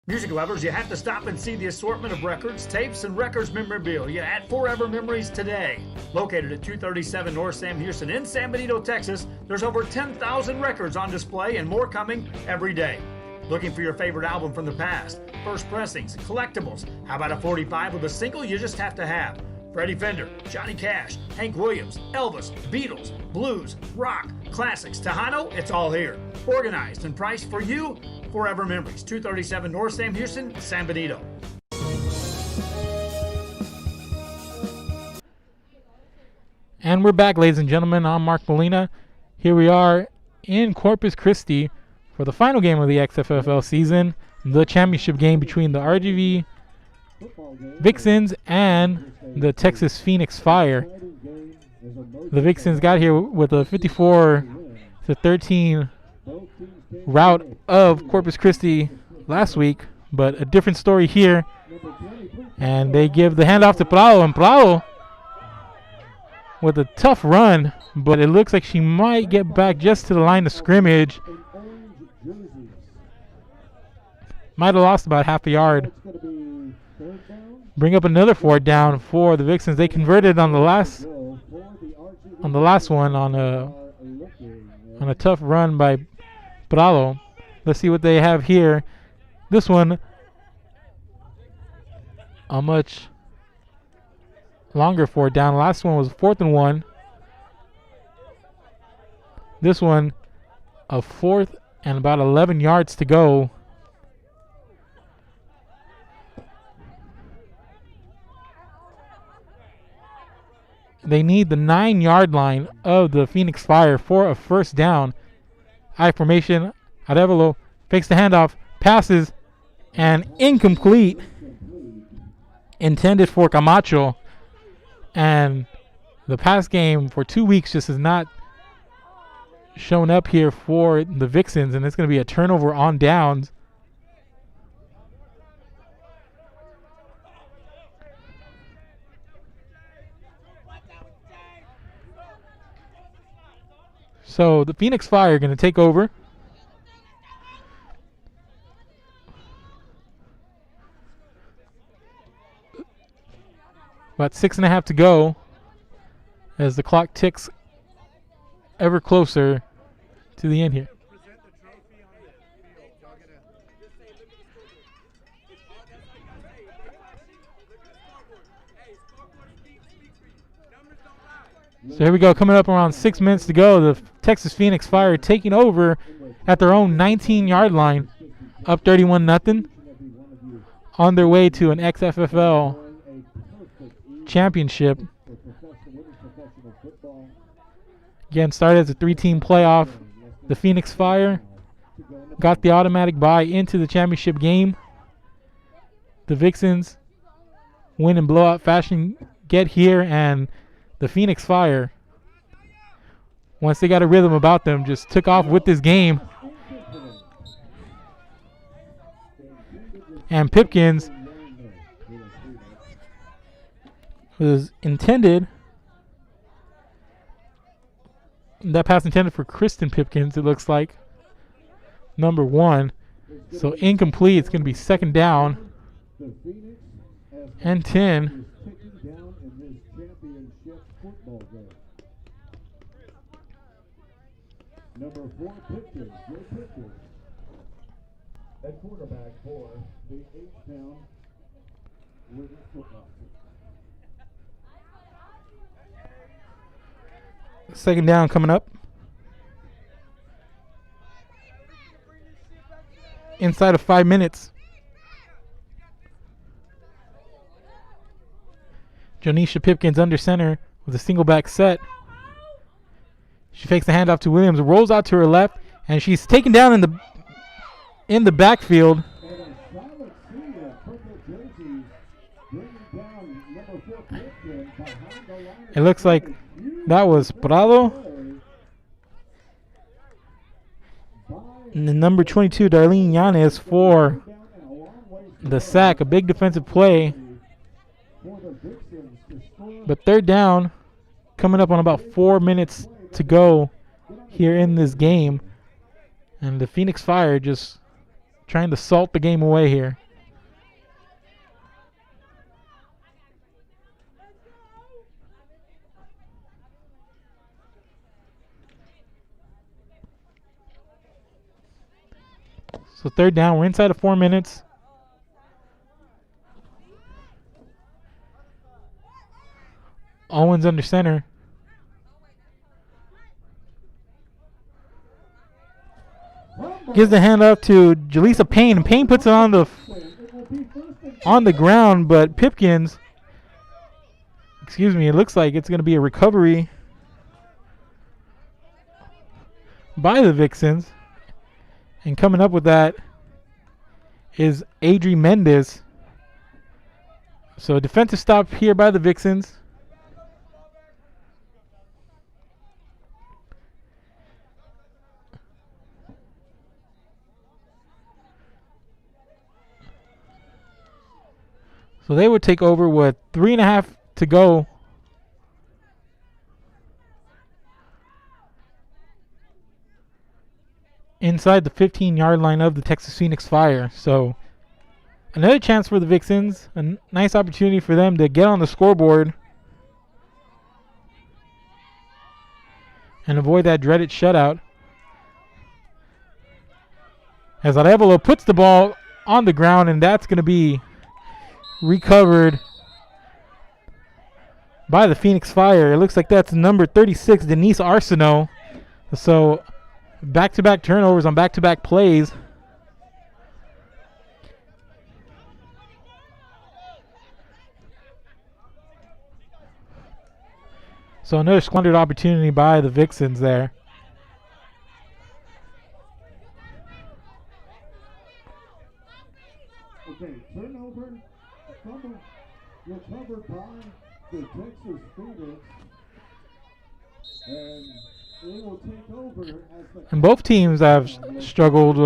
Speaker 2: Music lovers, you have to stop and see the assortment of records, tapes, and records memorabilia at Forever Memories today. Located at 237 North Sam Houston in San Benito, Texas, there's over 10,000 records on display and more coming every day. Looking for your favorite album from the past, first pressings, collectibles? How about a 45 with a single you just have to have? Freddie Fender, Johnny Cash, Hank Williams, Elvis, Beatles, blues, rock, classics, Tejano, it's all here. Organized and priced for you. Forever Memories, 237 North Sam Houston, San Benito.
Speaker 1: And we're back, ladies and gentlemen. I'm Mark Molina. Here we are in Corpus Christi for the final game of the XFFL season, the championship game between the RGV Vixens and the Texas Phoenix Fire. The Vixens got here with a 54-13 rout of Corpus Christi last week, but a different story here. And they give the handoff to Prado, and Prado with a tough run, but it looks like she might get back just to the line of scrimmage. Might have lost about half a yard. Bring up another 4th down for the Vixens. They converted on the last one on a tough run by Prado. Let's see what they have here. This one, a much longer 4th down. Last one was 4th and 1. This one, a 4th and about 11 yards to go. They need the 9-yard line of the Phoenix Fire for a first down. I formation. Arevalo fakes the handoff, passes, and incomplete. Intended for Camacho. And the pass game for 2 weeks just has not shown up here for the Vixens, and it's going to be a turnover on downs. So the Phoenix Fire are going to take over. About 6.5 to go as the clock ticks ever closer to the end here. So here we go, coming up around 6 minutes to go. The Texas Phoenix Fire taking over at their own 19-yard line. up 31-0. On their way to an XFFL championship. Again, started as a 3-team playoff. The Phoenix Fire got the automatic bye into the championship game. The Vixens win in blowout fashion, get here, and the Phoenix Fire, once they got a rhythm about them, just took off with this game. And Pipkins was intended, that pass intended for Kristen Pipkins, it looks like, number 1. So incomplete. It's going to be second down and 10.
Speaker 8: Number 4, Pipkins, Joe Pipkins. At quarterback for the H-Town Women's Football Team.
Speaker 1: Second down coming up. Inside of 5 minutes. Jonisha Pipkins under center with a single back set. She fakes the handoff to Williams, rolls out to her left, and she's taken down in the backfield. It looks like that was Prado. And the number 22, Darlene Yanes, for the sack. A big defensive play. But third down, coming up on about 4 minutes to go here in this game. And the Phoenix Fire just trying to salt the game away here. So third down, we're inside of 4 minutes. Owens under center. Gives the hand up to Jaleesa Payne. Payne puts it on the ground, but Pipkins, it looks like it's going to be a recovery by the Vixens. And coming up with that is Adri Mendez. So a defensive stop here by the Vixens. So they would take over with 3.5 to go. Inside the 15-yard line of the Texas Phoenix Fire. So another chance for the Vixens. A nice opportunity for them to get on the scoreboard and avoid that dreaded shutout. As Arevalo puts the ball on the ground, and that's going to be recovered by the Phoenix Fire. It looks like that's number 36, Denise Arsenault. So back-to-back turnovers on back-to-back plays. So another squandered opportunity by the Vixens there.
Speaker 8: Okay, turnover, fumble, recovered by the Texas Phoenix. And they will take over as the...
Speaker 1: And both teams have struggled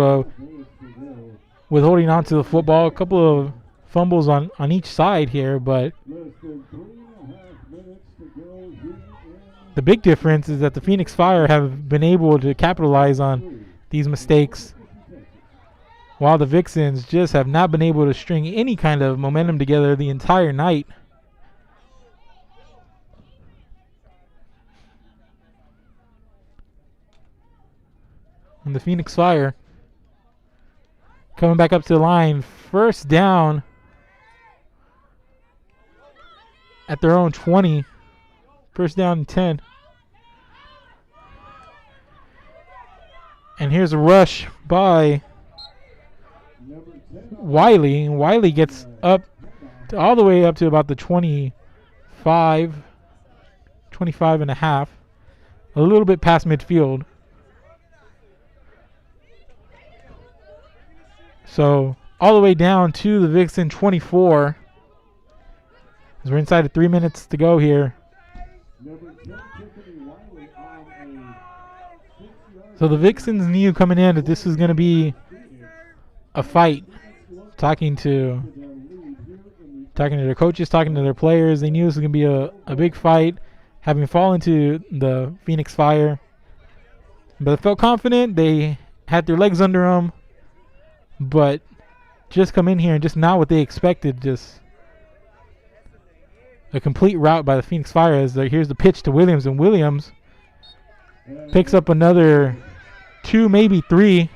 Speaker 1: with holding on to the football. A couple of fumbles on each side here, but the big difference is that the Phoenix Fire have been able to capitalize on these mistakes, while the Vixens just have not been able to string any kind of momentum together the entire night. And the Phoenix Fire coming back up to the line. First down at their own 20. First down and 10. And here's a rush by Wiley. And Wiley gets up to all the way up to about the 25 and a half. A little bit past midfield. So all the way down to the Vixen 24. As we're inside of 3 minutes to go here. So the Vixens knew coming in that this was going to be a fight. Talking to their coaches, talking to their players, they knew this was going to be a big fight, having fallen to the Phoenix Fire. But they felt confident. They had their legs under them. But just come in here and just not what they expected. Just a complete rout by the Phoenix Fire. As here's the pitch to Williams, and Williams picks up another 2, maybe 3.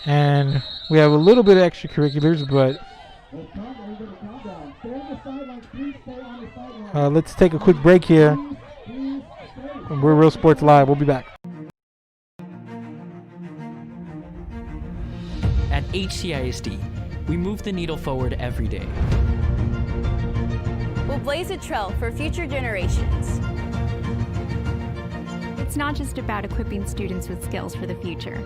Speaker 1: And we have a little bit of extracurriculars, but let's take a quick break here. We're Real Sports Live. We'll be back.
Speaker 9: At HCISD, we move the needle forward every day.
Speaker 10: We'll blaze a trail for future generations.
Speaker 11: It's not just about equipping students with skills for the future.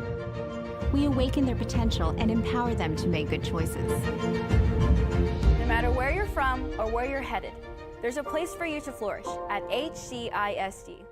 Speaker 11: We awaken their potential and empower them to make good choices.
Speaker 10: No matter where you're from or where you're headed, there's a place for you to flourish at HCISD.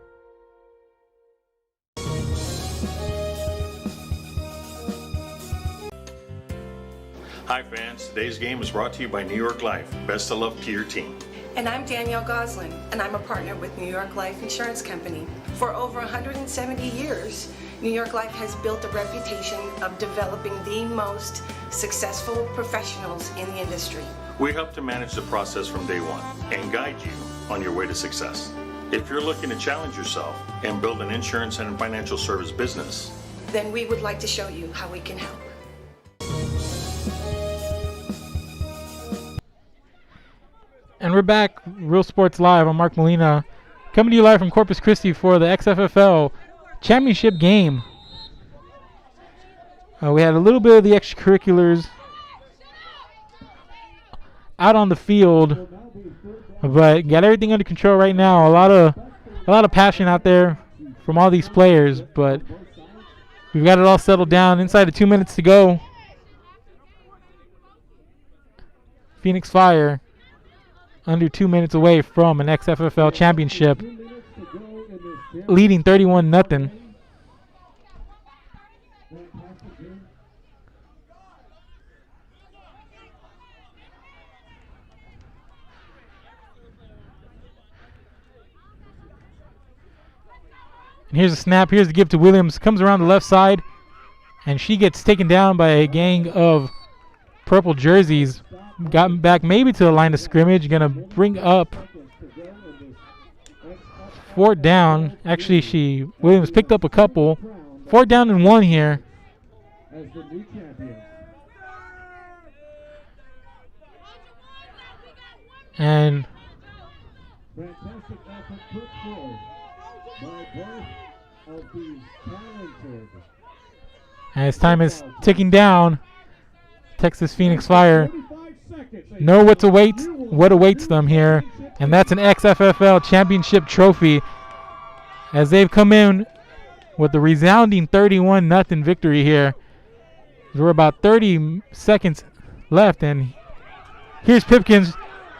Speaker 12: Hi fans, today's game is brought to you by New York Life. Best of luck to your team.
Speaker 13: And I'm Danielle Goslin, and I'm a partner with New York Life Insurance Company. For over 170 years, New York Life has built a reputation of developing the most successful professionals in the industry.
Speaker 12: We help to manage the process from day one and guide you on your way to success. If you're looking to challenge yourself and build an insurance and financial service business,
Speaker 13: then we would like to show you how we can help.
Speaker 1: And we're back, Real Sports Live. I'm Mark Molina, coming to you live from Corpus Christi for the XFFL championship game. We had a little bit of the extracurriculars out on the field, but got everything under control right now. A lot of passion out there from all these players, but we've got it all settled down. Inside of 2 minutes to go. Phoenix Fire under 2 minutes away from an XFFL championship, leading 31-0. And here's a snap. Here's the give to Williams. Comes around the left side, and she gets taken down by a gang of purple jerseys. Gotten back maybe to the line of scrimmage. Gonna bring up 4th down. Actually, Williams picked up a couple. 4th down and 1 here. And as time is ticking down, Texas Phoenix Fire know what awaits them here, and that's an XFFL championship trophy, as they've come in with a resounding 31-0 victory here. We're about 30 seconds left, and here's Pipkins.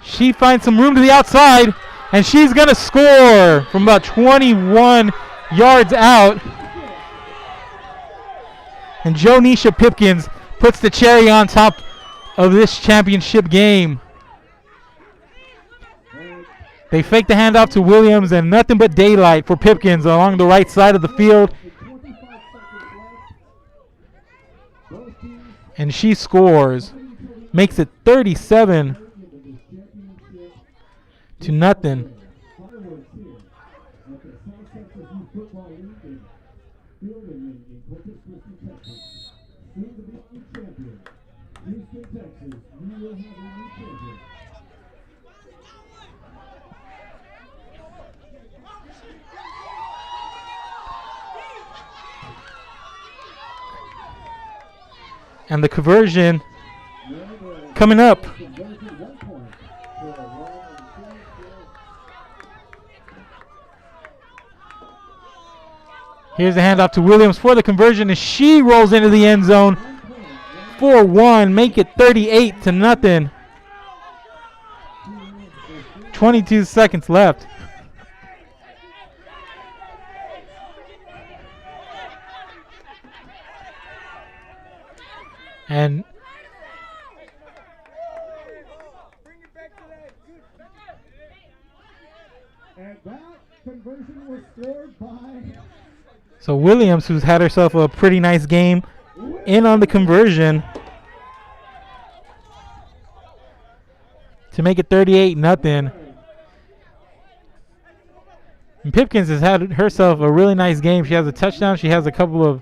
Speaker 1: She finds some room to the outside, and she's going to score from about 21 yards out. And Jonisha Pipkins puts the cherry on top of this championship game. They fake the handoff to Williams, and nothing but daylight for Pipkins along the right side of the field. And she scores. Makes it 37-0. And the conversion coming up. Here's the handoff to Williams for the conversion, and she rolls into the end zone. 4-1, make it 38-0. 22 seconds left. And
Speaker 8: that conversion was scored by
Speaker 1: so Williams, who's had herself a pretty nice game, in on the conversion to make it 38-0. And Pipkins has had herself a really nice game. She has a touchdown. She has a couple of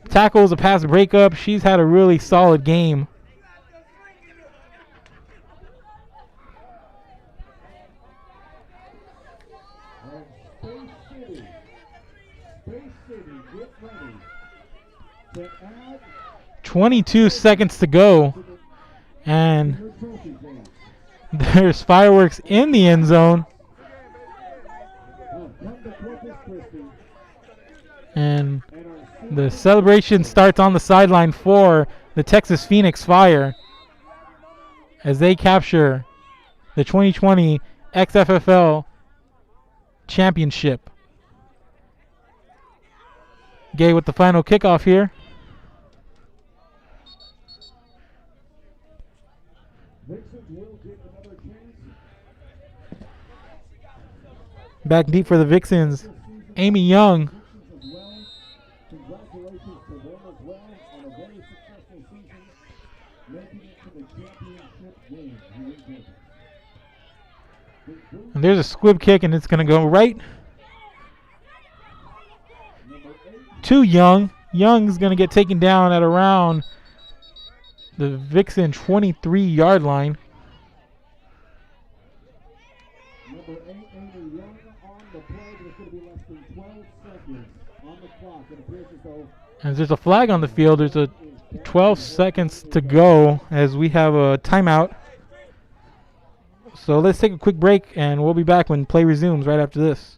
Speaker 1: tackles, a pass breakup. She's had a really solid game.
Speaker 8: Space City, get ready to add
Speaker 1: 22 seconds to go. And there's fireworks in the end zone. And the celebration starts on the sideline for the Texas Phoenix Fire as they capture the 2020 XFFL championship. Gay with the final kickoff here.
Speaker 8: Vixens will get another chance.
Speaker 1: Back deep for the Vixens. Amy Young.
Speaker 8: Congratulations to them as well on a very successful season, making it to the championship game here in Corpus.
Speaker 1: And there's a squib kick, and it's going to go right to Young. Young's going to get taken down at around the Vixen 23-yard line.
Speaker 8: Number 8, Amy Young on the play. There's going to be less than 12 seconds on the clock. It appears as though
Speaker 1: As there's a flag on the field, there's a 12 seconds to go as we have a timeout. So let's take a quick break, and we'll be back when play resumes right after this.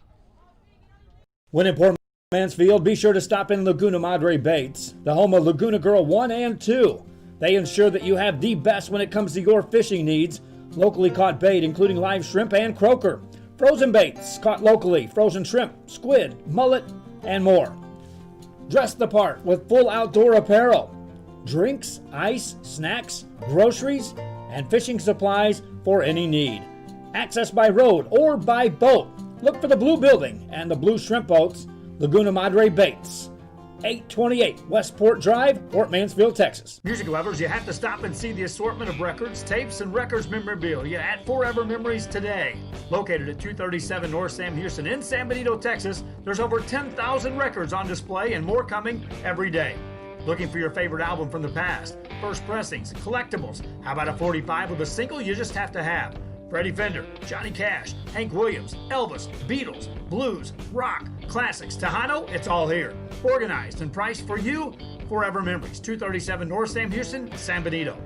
Speaker 5: When in Port Mansfield, be sure to stop in Laguna Madre Baits, the home of Laguna Girl 1 and 2. They ensure that you have the best when it comes to your fishing needs. Locally caught bait, including live shrimp and croaker. Frozen baits, caught locally, frozen shrimp, squid, mullet, and more. Dress the part with full outdoor apparel. Drinks, ice, snacks, groceries, and fishing supplies for any need. Access by road or by boat. Look for the blue building and the blue shrimp boats, Laguna Madre Baits. 828 Westport Drive, Port Mansfield, Texas.
Speaker 2: Music lovers, you have to stop and see the assortment of records, tapes, and records memorabilia at Forever Memories today. Located at 237 North Sam Houston in San Benito, Texas, there's over 10,000 records on display and more coming every day. Looking for your favorite album from the past, first pressings, collectibles. How about a 45 with a single you just have to have? Freddie Fender, Johnny Cash, Hank Williams, Elvis, Beatles, blues, rock, classics, Tejano, it's all here. Organized and priced for you, Forever Memories, 237 North Sam Houston, San Benito.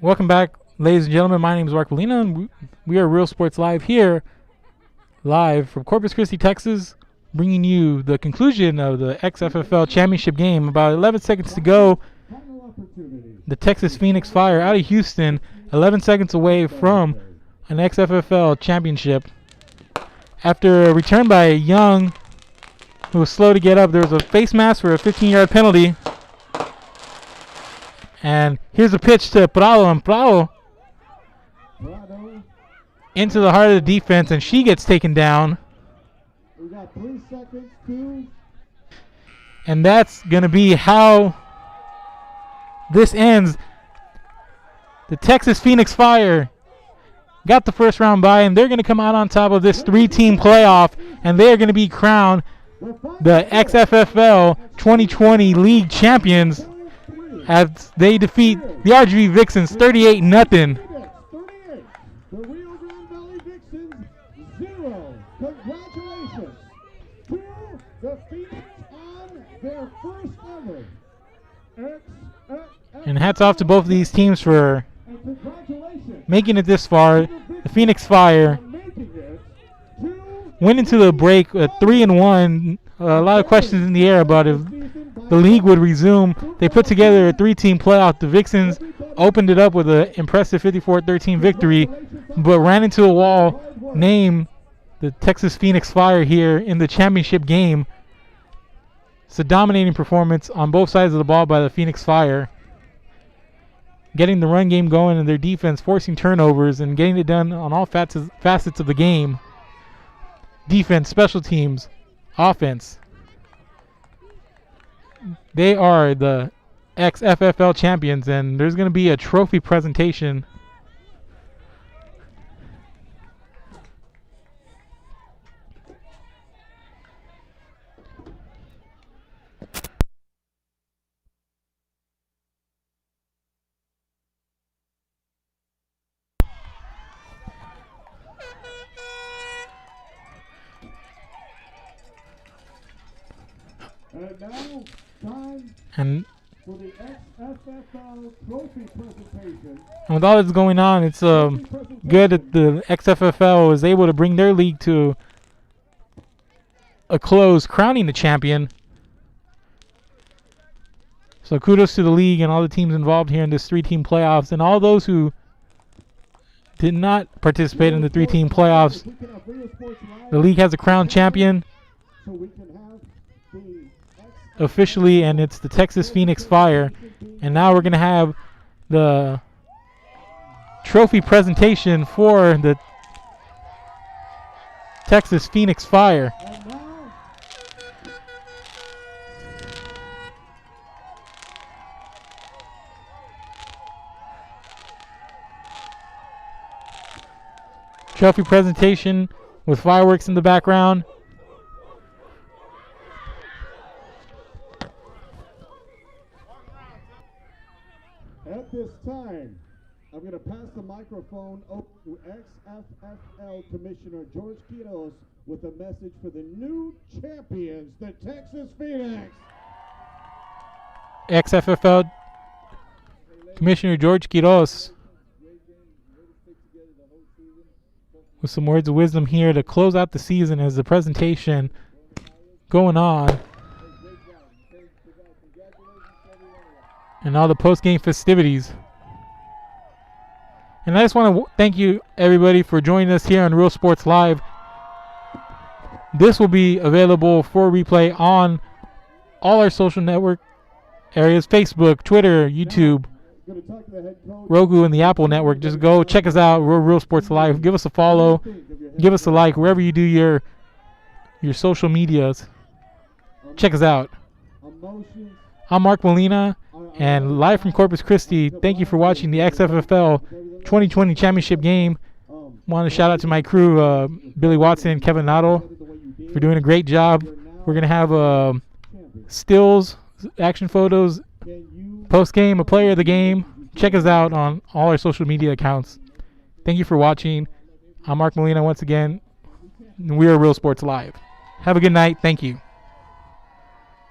Speaker 1: Welcome back, ladies and gentlemen. My name is Mark Molina, and we are Real Sports Live here, live from Corpus Christi, Texas, bringing you the conclusion of the XFFL championship game. About 11 seconds to go. The Texas Phoenix Fire out of Houston, 11 seconds away from an XFFL championship. After a return by Young, who was slow to get up, there was a face mask for a 15-yard penalty. And here's a pitch to Prado, and Prado into the heart of the defense, and she gets taken down.
Speaker 8: We got 3 seconds to.
Speaker 1: And that's going to be how this ends. The Texas Phoenix Fire got the first round bye, and they're going to come out on top of this 3-team playoff, and they're going to be crowned the XFFL 2020 League champions as they defeat the RGV Vixens 38-0.
Speaker 8: 38. The Rio Grande Valley Vixens 0. Congratulations to the Phoenix on their first ever XFFL.
Speaker 1: And hats off to both of these teams for making it this far. The Phoenix Fire went into the break at 3-1. A lot of questions in the air about if the league would resume. They put together a 3-team playoff. The Vixens opened it up with an impressive 54-13 victory, but ran into a wall, named the Texas Phoenix Fire here in the championship game. It's a dominating performance on both sides of the ball by the Phoenix Fire, getting the run game going and their defense forcing turnovers and getting it done on all facets of the game. Defense, special teams, offense. They are the XFFL champions, and there's going to be a trophy presentation.
Speaker 8: And now, time
Speaker 1: And
Speaker 8: for the XFFL trophy presentation.
Speaker 1: And with all that's going on, it's good that the XFFL was able to bring their league to a close, crowning the champion. So kudos to the league and all the teams involved here in this 3-team playoffs, and all those who did not participate in the 3-team playoffs. The league has a crowned champion officially, and it's the Texas Phoenix Fire. And now we're going to have the trophy presentation for the Texas Phoenix Fire. Trophy presentation with fireworks in the background.
Speaker 8: At this time, I'm going to pass the microphone over to XFFL Commissioner George Quiroz with a message for the new champions, the Texas Phoenix.
Speaker 1: XFFL Commissioner George Quiroz with some words of wisdom here to close out the season as the presentation going on. And all the post-game festivities. And I just want to thank you, everybody, for joining us here on Real Sports Live. This will be available for replay on all our social network areas: Facebook, Twitter, YouTube, Roku, and the Apple Network. Just go check us out. We're Real Sports Live. Give us a follow. Give us a like wherever you do your social medias. Check us out. I'm Mark Molina, and live from Corpus Christi. Thank you for watching the XFFL 2020 Championship game. Want to shout out to my crew, Billy Watson and Kevin Noddle, for doing a great job. We're going to have stills, action photos, post-game, a player of the game. Check us out on all our social media accounts. Thank you for watching. I'm Mark Molina once again. We are Real Sports Live. Have a good night. Thank you.